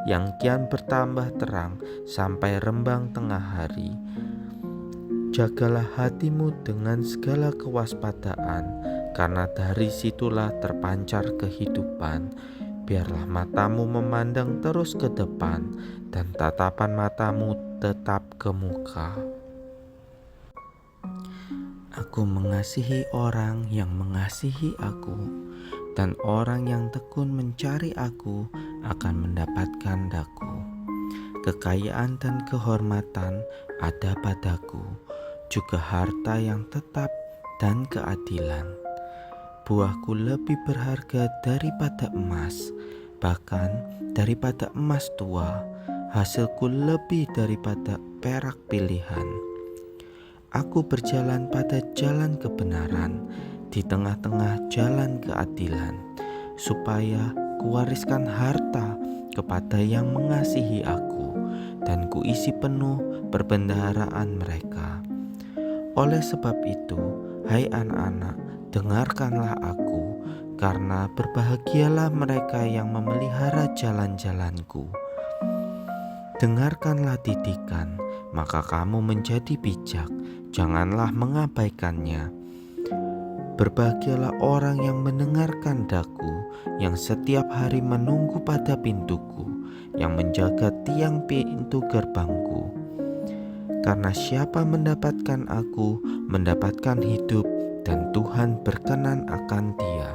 yang kian bertambah terang sampai rembang tengah hari. Jagalah hatimu dengan segala kewaspadaan, karena dari situlah terpancar kehidupan. Biarlah matamu memandang terus ke depan, dan tatapan matamu tetap ke muka. Aku mengasihi orang yang mengasihi aku, dan orang yang tekun mencari aku akan mendapatkan daku. Kekayaan dan kehormatan ada padaku, juga harta yang tetap dan keadilan. Buahku lebih berharga daripada emas, bahkan daripada emas tua. Hasilku lebih daripada perak pilihan. Aku berjalan pada jalan kebenaran, di tengah-tengah jalan keadilan, supaya kuwariskan harta kepada yang mengasihi aku, dan kuisi penuh perbendaharaan mereka. Oleh sebab itu, hai anak-anak, dengarkanlah aku, karena berbahagialah mereka yang memelihara jalan-jalanku. Dengarkanlah didikan, maka kamu menjadi bijak, janganlah mengabaikannya. Berbahagialah orang yang mendengarkan daku, yang setiap hari menunggu pada pintuku, yang menjaga tiang pintu gerbangku. Karena siapa mendapatkan aku, mendapatkan hidup, dan Tuhan berkenan akan dia.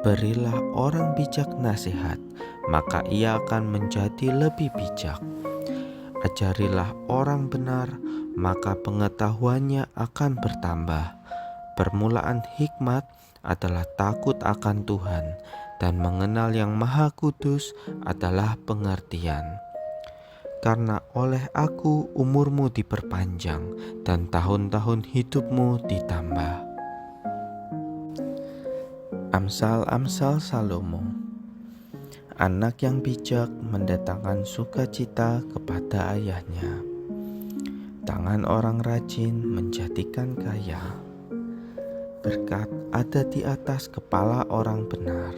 Berilah orang bijak nasihat, maka ia akan menjadi lebih bijak. Ajarilah orang benar, maka pengetahuannya akan bertambah. Permulaan hikmat adalah takut akan Tuhan, dan mengenal Yang Maha Kudus adalah pengertian. Karena oleh aku umurmu diperpanjang, dan tahun-tahun hidupmu ditambah. Amsal-amsal Salomo. Anak yang bijak mendatangkan sukacita kepada ayahnya. Tangan orang rajin menjadikan kaya. Berkat ada di atas kepala orang benar.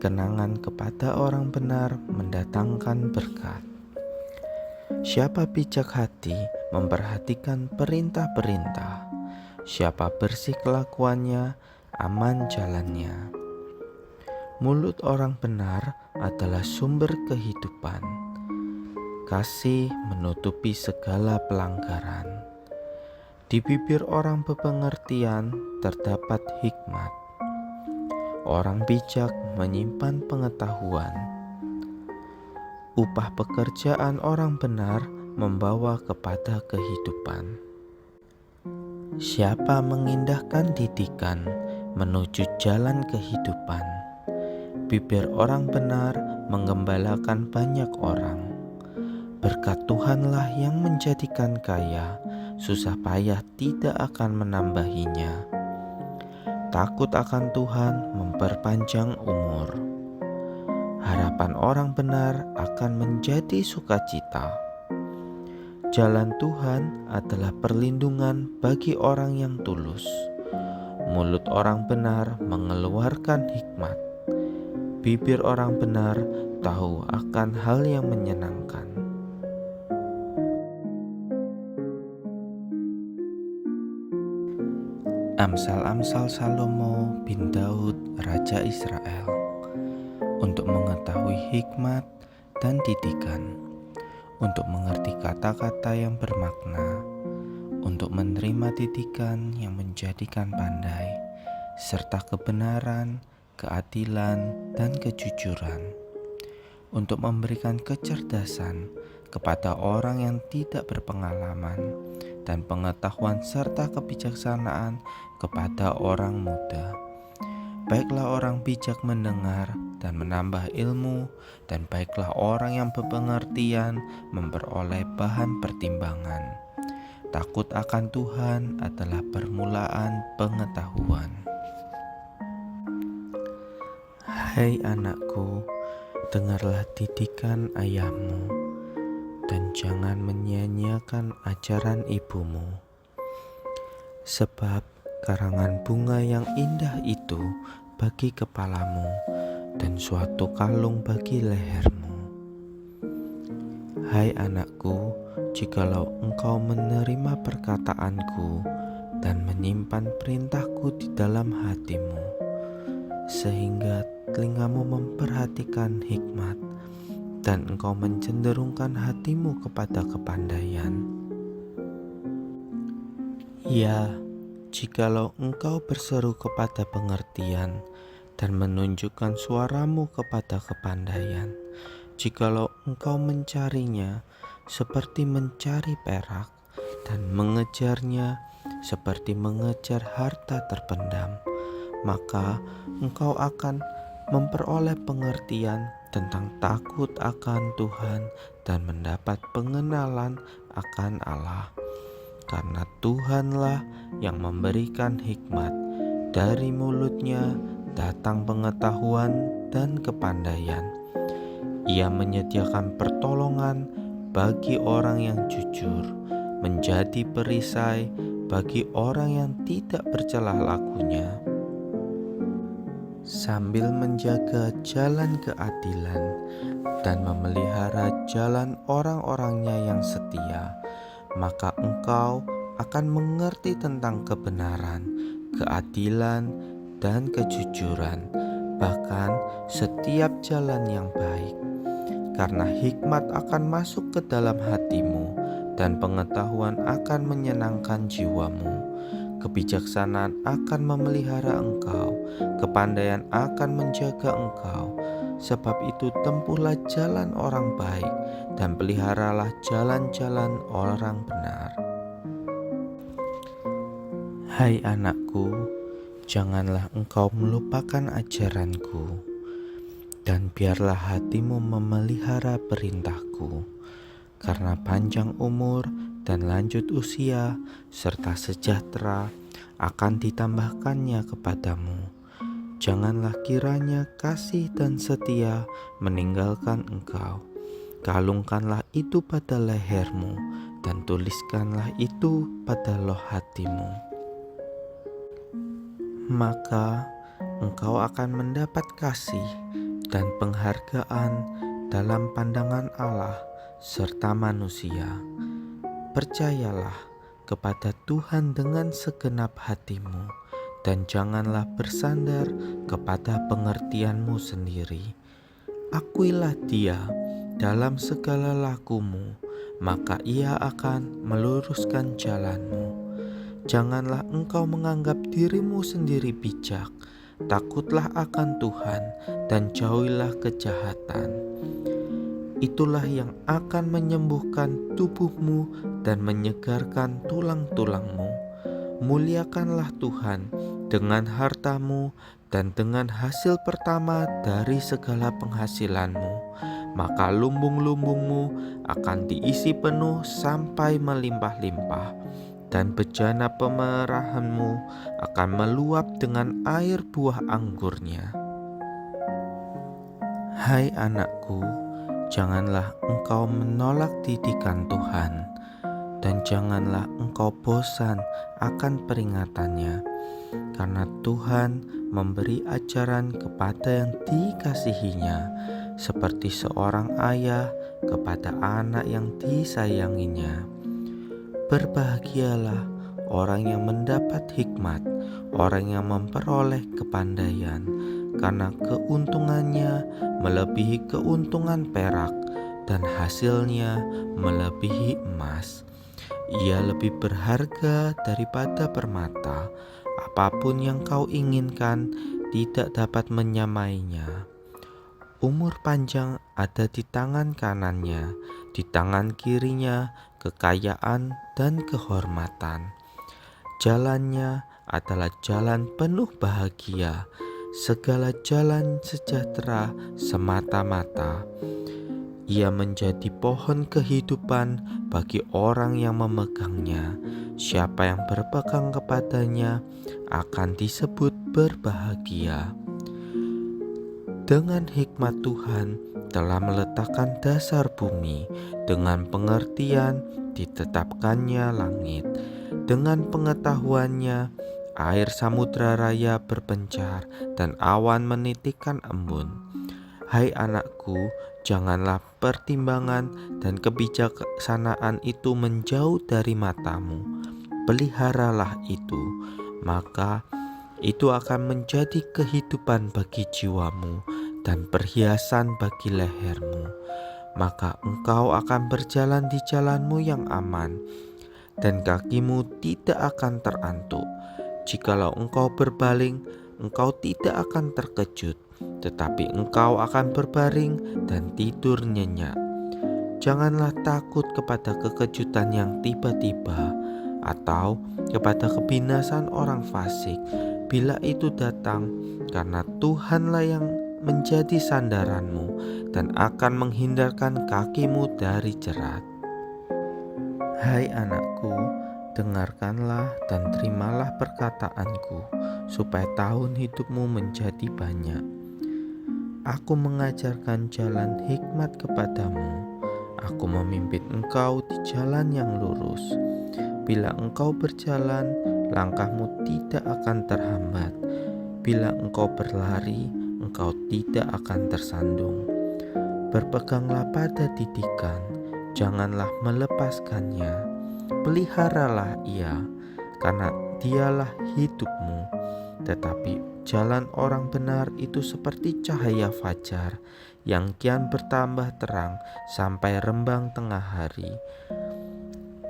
Kenangan kepada orang benar mendatangkan berkat. Siapa bijak hati memperhatikan perintah-perintah. Siapa bersih kelakuannya, aman jalannya. Mulut orang benar adalah sumber kehidupan. Kasih menutupi segala pelanggaran. Di bibir orang berpengertian terdapat hikmat. Orang bijak menyimpan pengetahuan. Upah pekerjaan orang benar membawa kepada kehidupan. Siapa mengindahkan didikan menuju jalan kehidupan. Bibir orang benar menggembalakan banyak orang. Berkat Tuhanlah yang menjadikan kaya, susah payah tidak akan menambahinya. Takut akan Tuhan memperpanjang umur. Harapan orang benar akan menjadi sukacita. Jalan Tuhan adalah perlindungan bagi orang yang tulus. Mulut orang benar mengeluarkan hikmat. Bibir orang benar tahu akan hal yang menyenangkan. Amsal-amsal Salomo bin Daud, Raja Israel, untuk mengetahui hikmat dan didikan, untuk mengerti kata-kata yang bermakna, untuk menerima didikan yang menjadikan pandai, serta kebenaran, keadilan, dan kejujuran, untuk memberikan kecerdasan kepada orang yang tidak berpengalaman, dan pengetahuan serta kebijaksanaan kepada orang muda. Baiklah orang bijak mendengar dan menambah ilmu, dan baiklah orang yang berpengertian memperoleh bahan pertimbangan. Takut akan Tuhan adalah permulaan pengetahuan. Hai anakku, dengarlah didikan ayahmu, dan jangan menyia-nyiakan ajaran ibumu. Sebab karangan bunga yang indah itu bagi kepalamu, dan suatu kalung bagi lehermu. Hai anakku, jikalau engkau menerima perkataanku dan menyimpan perintahku di dalam hatimu, sehingga telingamu memperhatikan hikmat, dan engkau mencenderungkan hatimu kepada kepandaian. Ya, jikalau engkau berseru kepada pengertian dan menunjukkan suaramu kepada kepandaian, jikalau engkau mencarinya seperti mencari perak dan mengejarnya seperti mengejar harta terpendam, maka engkau akan memperoleh pengertian tentang takut akan Tuhan dan mendapat pengenalan akan Allah. Karena Tuhanlah yang memberikan hikmat, dari mulutnya datang pengetahuan dan kepandaian. Ia menyediakan pertolongan bagi orang yang jujur, menjadi perisai bagi orang yang tidak bercelah lakunya, sambil menjaga jalan keadilan dan memelihara jalan orang-orangnya yang setia, maka engkau akan mengerti tentang kebenaran, keadilan, dan kejujuran, bahkan setiap jalan yang baik. Karena hikmat akan masuk ke dalam hatimu, dan pengetahuan akan menyenangkan jiwamu. Kebijaksanaan akan memelihara engkau, kepandaian akan menjaga engkau. Sebab itu tempuhlah jalan orang baik, dan peliharalah jalan-jalan orang benar. Hai anakku, janganlah engkau melupakan ajaranku, dan biarlah hatimu memelihara perintahku, karena panjang umur dan lanjut usia serta sejahtera akan ditambahkannya kepadamu. Janganlah kiranya kasih dan setia meninggalkan engkau. Kalungkanlah itu pada lehermu dan tuliskanlah itu pada loh hatimu. Maka engkau akan mendapat kasih dan penghargaan dalam pandangan Allah serta manusia. Percayalah kepada Tuhan dengan segenap hatimu, dan janganlah bersandar kepada pengertianmu sendiri. Akuilah Dia dalam segala lakumu, maka Ia akan meluruskan jalanmu. Janganlah engkau menganggap dirimu sendiri bijak. Takutlah akan Tuhan dan jauhilah kejahatan. Itulah yang akan menyembuhkan tubuhmu dan menyegarkan tulang-tulangmu. Muliakanlah Tuhan dengan hartamu dan dengan hasil pertama dari segala penghasilanmu. Maka lumbung-lumbungmu akan diisi penuh sampai melimpah-limpah, dan bejana pemerahanmu akan meluap dengan air buah anggurnya. Hai anakku, janganlah engkau menolak didikan Tuhan, dan janganlah engkau bosan akan peringatannya, karena Tuhan memberi ajaran kepada yang dikasihinya, seperti seorang ayah kepada anak yang disayanginya. Berbahagialah orang yang mendapat hikmat, orang yang memperoleh kepandaian, karena keuntungannya melebihi keuntungan perak dan hasilnya melebihi emas. Ia lebih berharga daripada permata. Apapun yang kau inginkan tidak dapat menyamainya. Umur panjang ada di tangan kanannya, di tangan kirinya kekayaan dan kehormatan. Jalannya adalah jalan penuh bahagia, segala jalan sejahtera semata-mata. Ia menjadi pohon kehidupan bagi orang yang memegangnya. Siapa yang berpegang kepadanya akan disebut berbahagia. Dengan hikmat Tuhan telah meletakkan dasar bumi, dengan pengertian ditetapkannya langit, dengan pengetahuannya air samudra raya berpencar dan awan menitikkan embun. Hai anakku, janganlah pertimbangan dan kebijaksanaan itu menjauh dari matamu. Peliharalah itu, maka itu akan menjadi kehidupan bagi jiwamu dan perhiasan bagi lehermu. Maka engkau akan berjalan di jalanmu yang aman, dan kakimu tidak akan terantuk. Jikalau engkau berbaling, engkau tidak akan terkejut, tetapi engkau akan berbaring dan tidur nyenyak. Janganlah takut kepada kekejutan yang tiba-tiba, atau kepada kebinasan orang fasik bila itu datang, karena Tuhanlah yang menjadi sandaranmu dan akan menghindarkan kakimu dari jerat. Hai anakku, dengarkanlah dan terimalah perkataanku, supaya tahun hidupmu menjadi banyak. Aku mengajarkan jalan hikmat kepadamu. Aku memimpin engkau di jalan yang lurus. Bila engkau berjalan, langkahmu tidak akan terhambat. Bila engkau berlari, engkau tidak akan tersandung. Berpeganglah pada didikan, janganlah melepaskannya. Peliharalah ia, karena dialah hidupmu. Tetapi jalan orang benar itu seperti cahaya fajar yang kian bertambah terang sampai rembang tengah hari.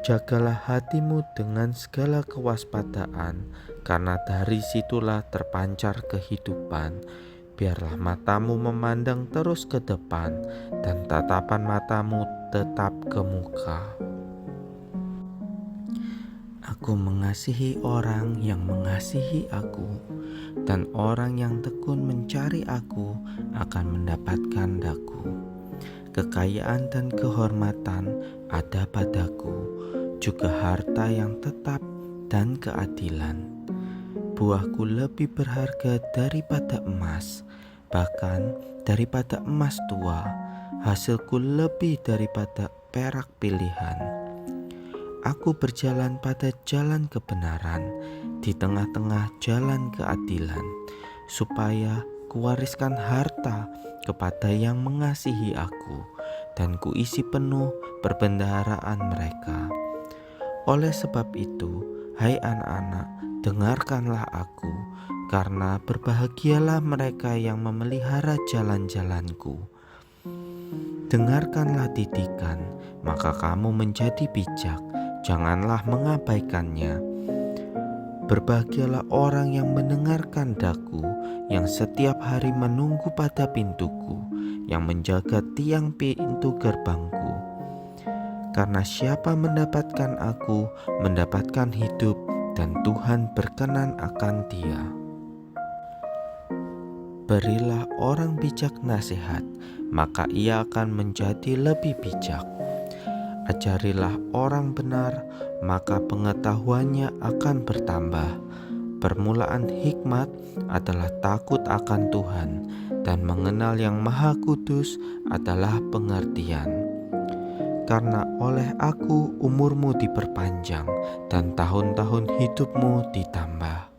Jagalah hatimu dengan segala kewaspadaan, karena dari situlah terpancar kehidupan. Biarlah matamu memandang terus ke depan, dan tatapan matamu tetap ke muka. Aku mengasihi orang yang mengasihi aku, dan orang yang tekun mencari aku akan mendapatkan daku. Kekayaan dan kehormatan ada padaku, juga harta yang tetap dan keadilan. Buahku lebih berharga daripada emas, bahkan daripada emas tua. Hasilku lebih daripada perak pilihan. Aku berjalan pada jalan kebenaran, di tengah-tengah jalan keadilan, supaya kuwariskan harta kepada yang mengasihi aku, dan kuisi penuh perbendaharaan mereka. Oleh sebab itu, hai anak-anak, dengarkanlah aku, karena berbahagialah mereka yang memelihara jalan-jalanku. Dengarkanlah didikan, maka kamu menjadi bijak, janganlah mengabaikannya. Berbahagialah orang yang mendengarkan daku, yang setiap hari menunggu pada pintuku, yang menjaga tiang pintu gerbangku. Karena siapa mendapatkan aku, mendapatkan hidup, dan Tuhan berkenan akan dia. Berilah orang bijak nasihat, maka ia akan menjadi lebih bijak. Ajarilah orang benar, maka pengetahuannya akan bertambah. Permulaan hikmat adalah takut akan Tuhan, dan mengenal Yang Maha Kudus adalah pengertian. Karena oleh aku umurmu diperpanjang, dan tahun-tahun hidupmu ditambah.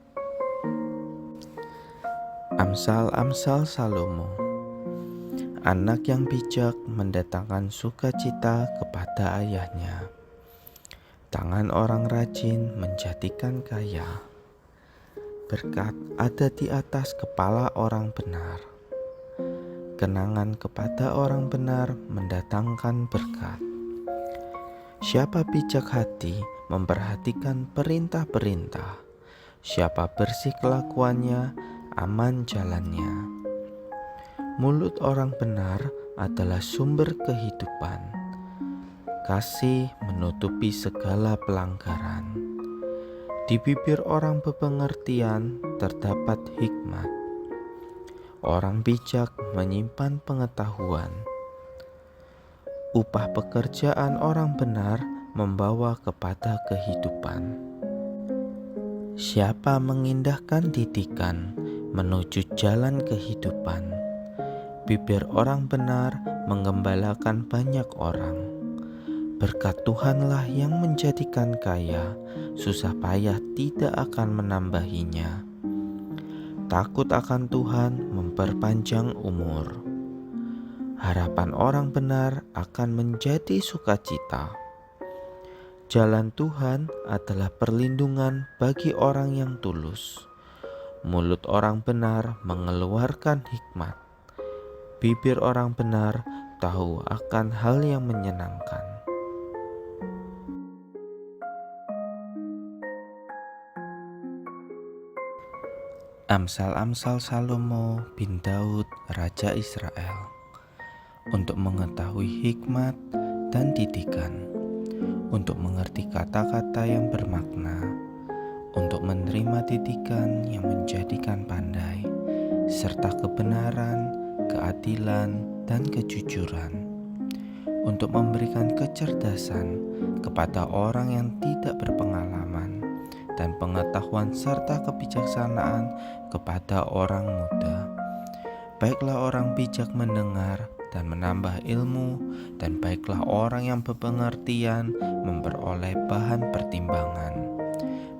Amsal-amsal Salomo. Anak yang bijak mendatangkan sukacita kepada ayahnya. Tangan orang rajin menjadikan kaya. Berkat ada di atas kepala orang benar. Kenangan kepada orang benar mendatangkan berkat. Siapa bijak hati memperhatikan perintah-perintah. Siapa bersih kelakuannya, aman jalannya. Mulut orang benar adalah sumber kehidupan. Kasih menutupi segala pelanggaran. Di bibir orang berpengertian terdapat hikmat. Orang bijak menyimpan pengetahuan. Upah pekerjaan orang benar membawa kepada kehidupan. Siapa mengindahkan didikan menuju jalan kehidupan. Bibir orang benar menggembalakan banyak orang. Berkat Tuhanlah yang menjadikan kaya, susah payah tidak akan menambahinya. Takut akan Tuhan memperpanjang umur. Harapan orang benar akan menjadi sukacita. Jalan Tuhan adalah perlindungan bagi orang yang tulus. Mulut orang benar mengeluarkan hikmat. Bibir orang benar tahu akan hal yang menyenangkan. Amsal-amsal Salomo bin Daud, Raja Israel, untuk mengetahui hikmat dan didikan, untuk mengerti kata-kata yang bermakna, untuk menerima didikan yang menjadikan pandai, serta kebenaran, keadilan, dan kejujuran, untuk memberikan kecerdasan kepada orang yang tidak berpengalaman, dan pengetahuan serta kebijaksanaan kepada orang muda. Baiklah orang bijak mendengar dan menambah ilmu, dan baiklah orang yang berpengertian memperoleh bahan pertimbangan.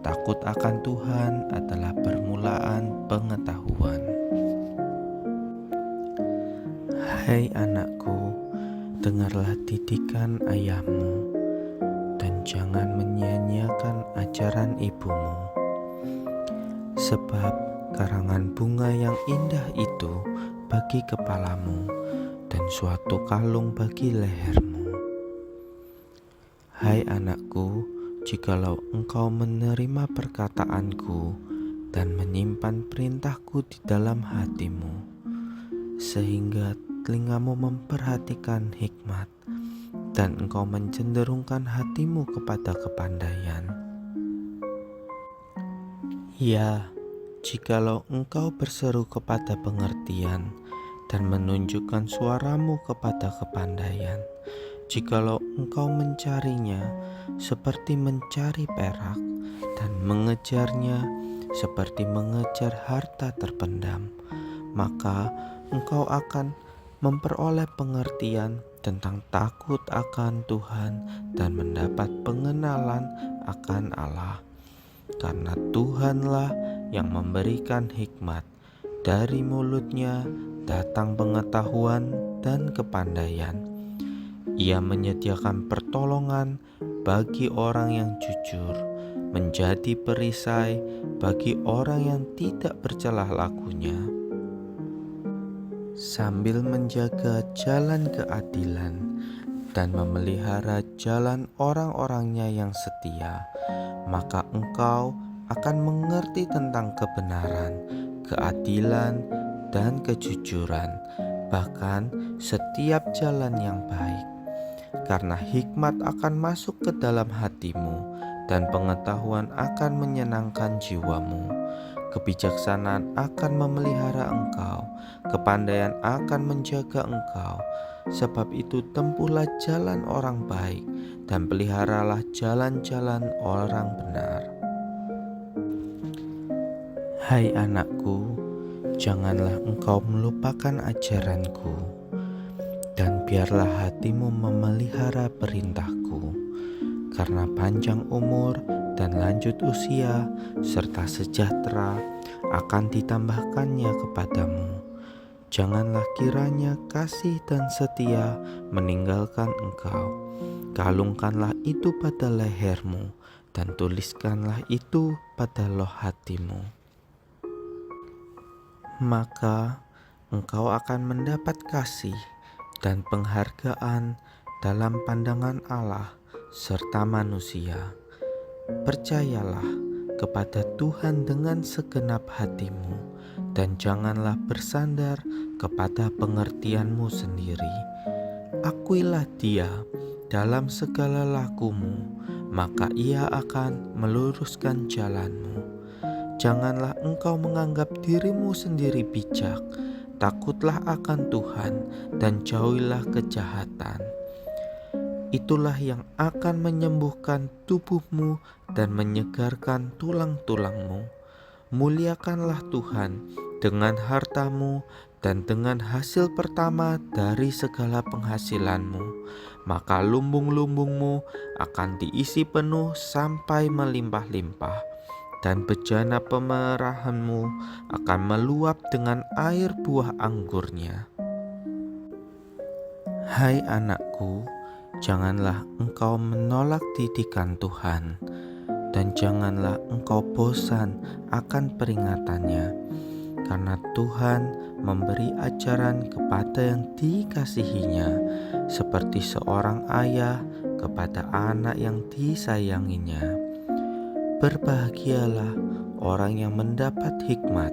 Takut akan Tuhan adalah permulaan pengetahuan. Hai anakku, dengarlah didikan ayahmu, dan jangan menyia-nyiakan ajaran ibumu. Sebab karangan bunga yang indah itu bagi kepalamu, dan suatu kalung bagi lehermu. Hai anakku, jikalau engkau menerima perkataanku dan menyimpan perintahku di dalam hatimu, sehingga telingamu memperhatikan hikmat, dan engkau mencenderungkan hatimu kepada kepandaian. Ya, jikalau engkau berseru kepada pengertian dan menunjukkan suaramu kepada kepandaian, jikalau engkau mencarinya seperti mencari perak dan mengejarnya seperti mengejar harta terpendam, maka engkau akan memperoleh pengertian tentang takut akan Tuhan dan mendapat pengenalan akan Allah. Karena Tuhanlah yang memberikan hikmat, dari mulutnya datang pengetahuan dan kepandaian. Ia menyediakan pertolongan bagi orang yang jujur, menjadi perisai bagi orang yang tidak bercelah lakunya, sambil menjaga jalan keadilan dan memelihara jalan orang-orangnya yang setia. Maka engkau akan mengerti tentang kebenaran, keadilan, dan kejujuran, bahkan setiap jalan yang baik. Karena hikmat akan masuk ke dalam hatimu, dan pengetahuan akan menyenangkan jiwamu. Kebijaksanaan akan memelihara engkau, kepandaian akan menjaga engkau. Sebab itu tempuhlah jalan orang baik, dan peliharalah jalan-jalan orang benar. Hai anakku, janganlah engkau melupakan ajaranku, dan biarlah hatimu memelihara perintahku, karena panjang umur dan lanjut usia serta sejahtera akan ditambahkannya kepadamu. Janganlah kiranya kasih dan setia meninggalkan engkau. Kalungkanlah itu pada lehermu, dan tuliskanlah itu pada loh hatimu. Maka engkau akan mendapat kasih dan penghargaan dalam pandangan Allah serta manusia. Percayalah kepada Tuhan dengan segenap hatimu, dan janganlah bersandar kepada pengertianmu sendiri. Akuilah Dia dalam segala lakumu, maka Ia akan meluruskan jalanmu. Janganlah engkau menganggap dirimu sendiri bijak. Takutlah akan Tuhan dan jauhilah kejahatan. Itulah yang akan menyembuhkan tubuhmu dan menyegarkan tulang-tulangmu. Muliakanlah Tuhan dengan hartamu dan dengan hasil pertama dari segala penghasilanmu, maka lumbung-lumbungmu akan diisi penuh sampai melimpah-limpah, dan bejana pemerahanmu akan meluap dengan air buah anggurnya. Hai anakku, janganlah engkau menolak didikan Tuhan, dan janganlah engkau bosan akan peringatannya, karena Tuhan memberi ajaran kepada yang dikasihinya, seperti seorang ayah kepada anak yang disayanginya. Berbahagialah orang yang mendapat hikmat,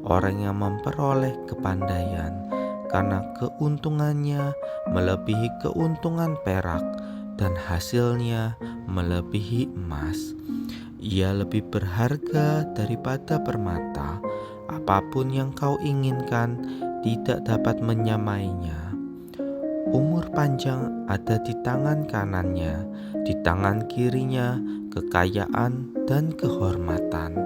orang yang memperoleh kepandaian, karena keuntungannya melebihi keuntungan perak, dan hasilnya melebihi emas. Ia lebih berharga daripada permata. Apapun yang kau inginkan tidak dapat menyamainya. Umur panjang ada di tangan kanannya, di tangan kirinya kekayaan dan kehormatan.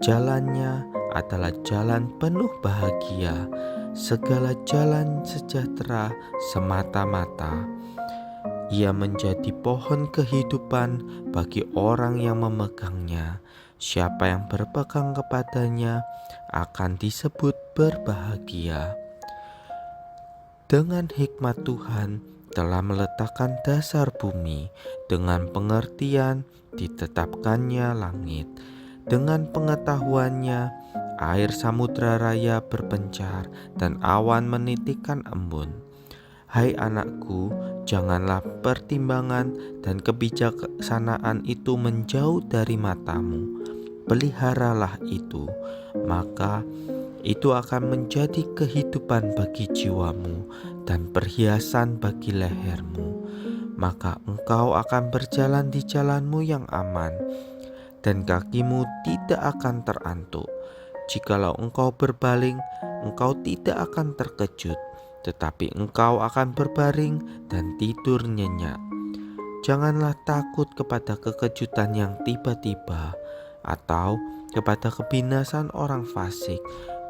Jalannya adalah jalan penuh bahagia, segala jalan sejahtera semata-mata. Ia menjadi pohon kehidupan bagi orang yang memegangnya. Siapa yang berpegang kepadanya akan disebut berbahagia. Dengan hikmat Tuhan telah meletakkan dasar bumi, dengan pengertian ditetapkannya langit. Dengan pengetahuannya air samudra raya berpencar dan awan menitikkan embun. Hai anakku, janganlah pertimbangan dan kebijaksanaan itu menjauh dari matamu. Peliharalah itu, maka itu akan menjadi kehidupan bagi jiwamu dan perhiasan bagi lehermu. Maka engkau akan berjalan di jalanmu yang aman, dan kakimu tidak akan terantuk. Jikalau engkau berbaling, engkau tidak akan terkejut, tetapi engkau akan berbaring dan tidur nyenyak. Janganlah takut kepada kekejutan yang tiba-tiba, atau kepada kebinasan orang fasik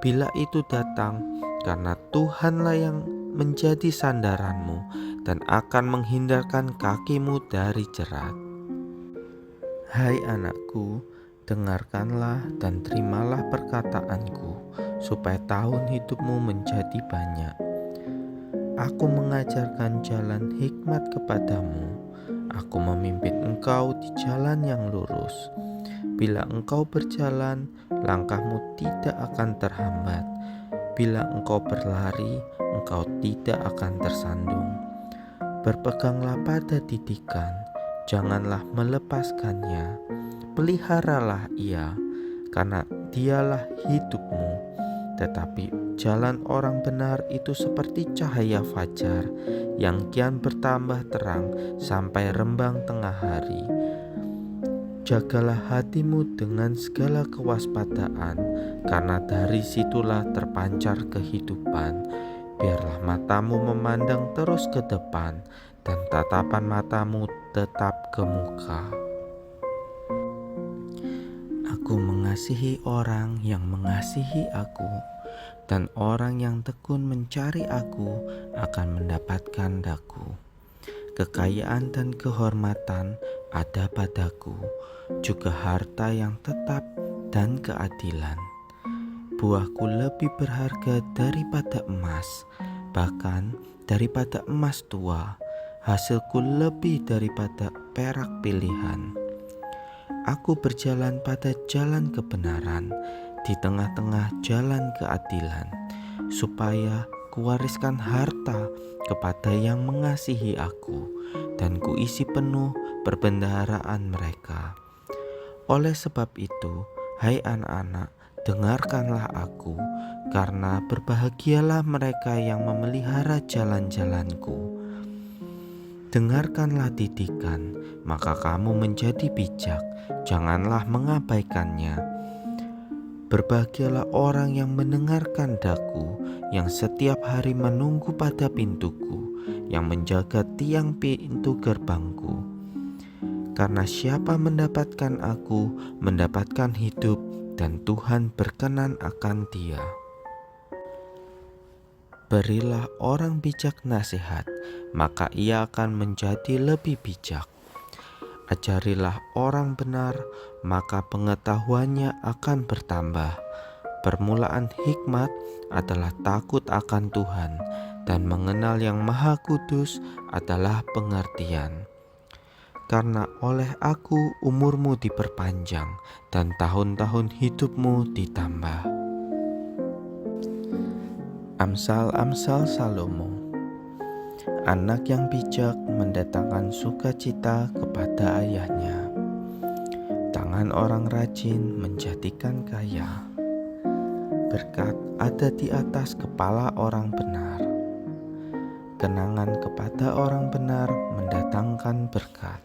bila itu datang, karena Tuhanlah yang menjadi sandaranmu dan akan menghindarkan kakimu dari jerat. Hai anakku, dengarkanlah dan terimalah perkataanku, supaya tahun hidupmu menjadi banyak. Aku mengajarkan jalan hikmat kepadamu. Aku memimpin engkau di jalan yang lurus. Bila engkau berjalan, langkahmu tidak akan terhambat. Bila engkau berlari, engkau tidak akan tersandung. Berpeganglah pada didikan, janganlah melepaskannya. Peliharalah ia, karena dialah hidupmu. Tetapi jalan orang benar itu seperti cahaya fajar yang kian bertambah terang sampai rembang tengah hari. Jagalah hatimu dengan segala kewaspadaan, karena dari situlah terpancar kehidupan. Biarlah matamu memandang terus ke depan, dan tatapan matamu tetap ke muka. Aku mengasihi orang yang mengasihi aku, dan orang yang tekun mencari aku akan mendapatkan daku. Kekayaan dan kehormatan ada padaku, juga harta yang tetap dan keadilan. Buahku lebih berharga daripada emas, bahkan daripada emas tua. Hasilku lebih daripada perak pilihan. Aku berjalan pada jalan kebenaran, di tengah-tengah jalan keadilan, supaya kuwariskan harta kepada yang mengasihi aku, dan kuisi penuh perbendaharaan mereka. Oleh sebab itu, hai anak-anak, dengarkanlah aku, karena berbahagialah mereka yang memelihara jalan-jalanku. Dengarkanlah didikan, maka kamu menjadi bijak, janganlah mengabaikannya. Berbahagialah orang yang mendengarkan daku, yang setiap hari menunggu pada pintuku, yang menjaga tiang pintu gerbangku. Karena siapa mendapatkan aku, mendapatkan hidup, dan Tuhan berkenan akan dia. Berilah orang bijak nasihat, maka ia akan menjadi lebih bijak. Ajarilah orang benar, maka pengetahuannya akan bertambah. Permulaan hikmat adalah takut akan Tuhan, dan mengenal yang Maha Kudus adalah pengertian. Karena oleh aku umurmu diperpanjang, dan tahun-tahun hidupmu ditambah. Amsal-amsal Salomo. Anak yang bijak mendatangkan sukacita kepada ayahnya. Tangan orang rajin menjadikan kaya. Berkat ada di atas kepala orang benar. Kenangan kepada orang benar mendatangkan berkat.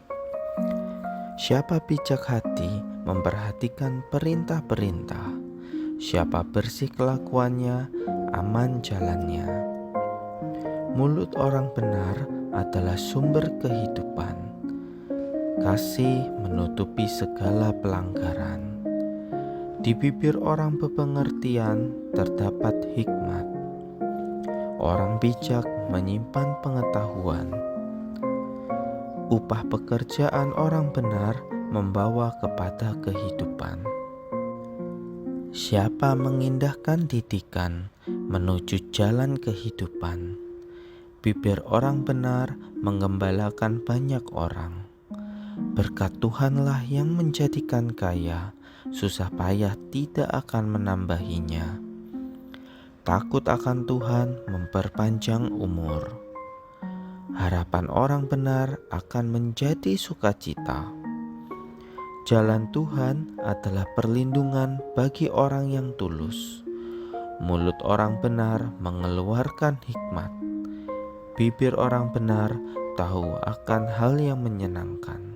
Siapa bijak hati memperhatikan perintah-perintah. Siapa bersih kelakuannya, aman jalannya. Mulut orang benar adalah sumber kehidupan. Kasih menutupi segala pelanggaran. Di bibir orang berpengertian terdapat hikmat. Orang bijak menyimpan pengetahuan. Upah pekerjaan orang benar membawa kepada kehidupan. Siapa mengindahkan didikan menuju jalan kehidupan? Bibir orang benar menggembalakan banyak orang. Berkat Tuhanlah yang menjadikan kaya, susah payah tidak akan menambahinya. Takut akan Tuhan memperpanjang umur. Harapan orang benar akan menjadi sukacita. Jalan Tuhan adalah perlindungan bagi orang yang tulus. Mulut orang benar mengeluarkan hikmat. Bibir orang benar tahu akan hal yang menyenangkan.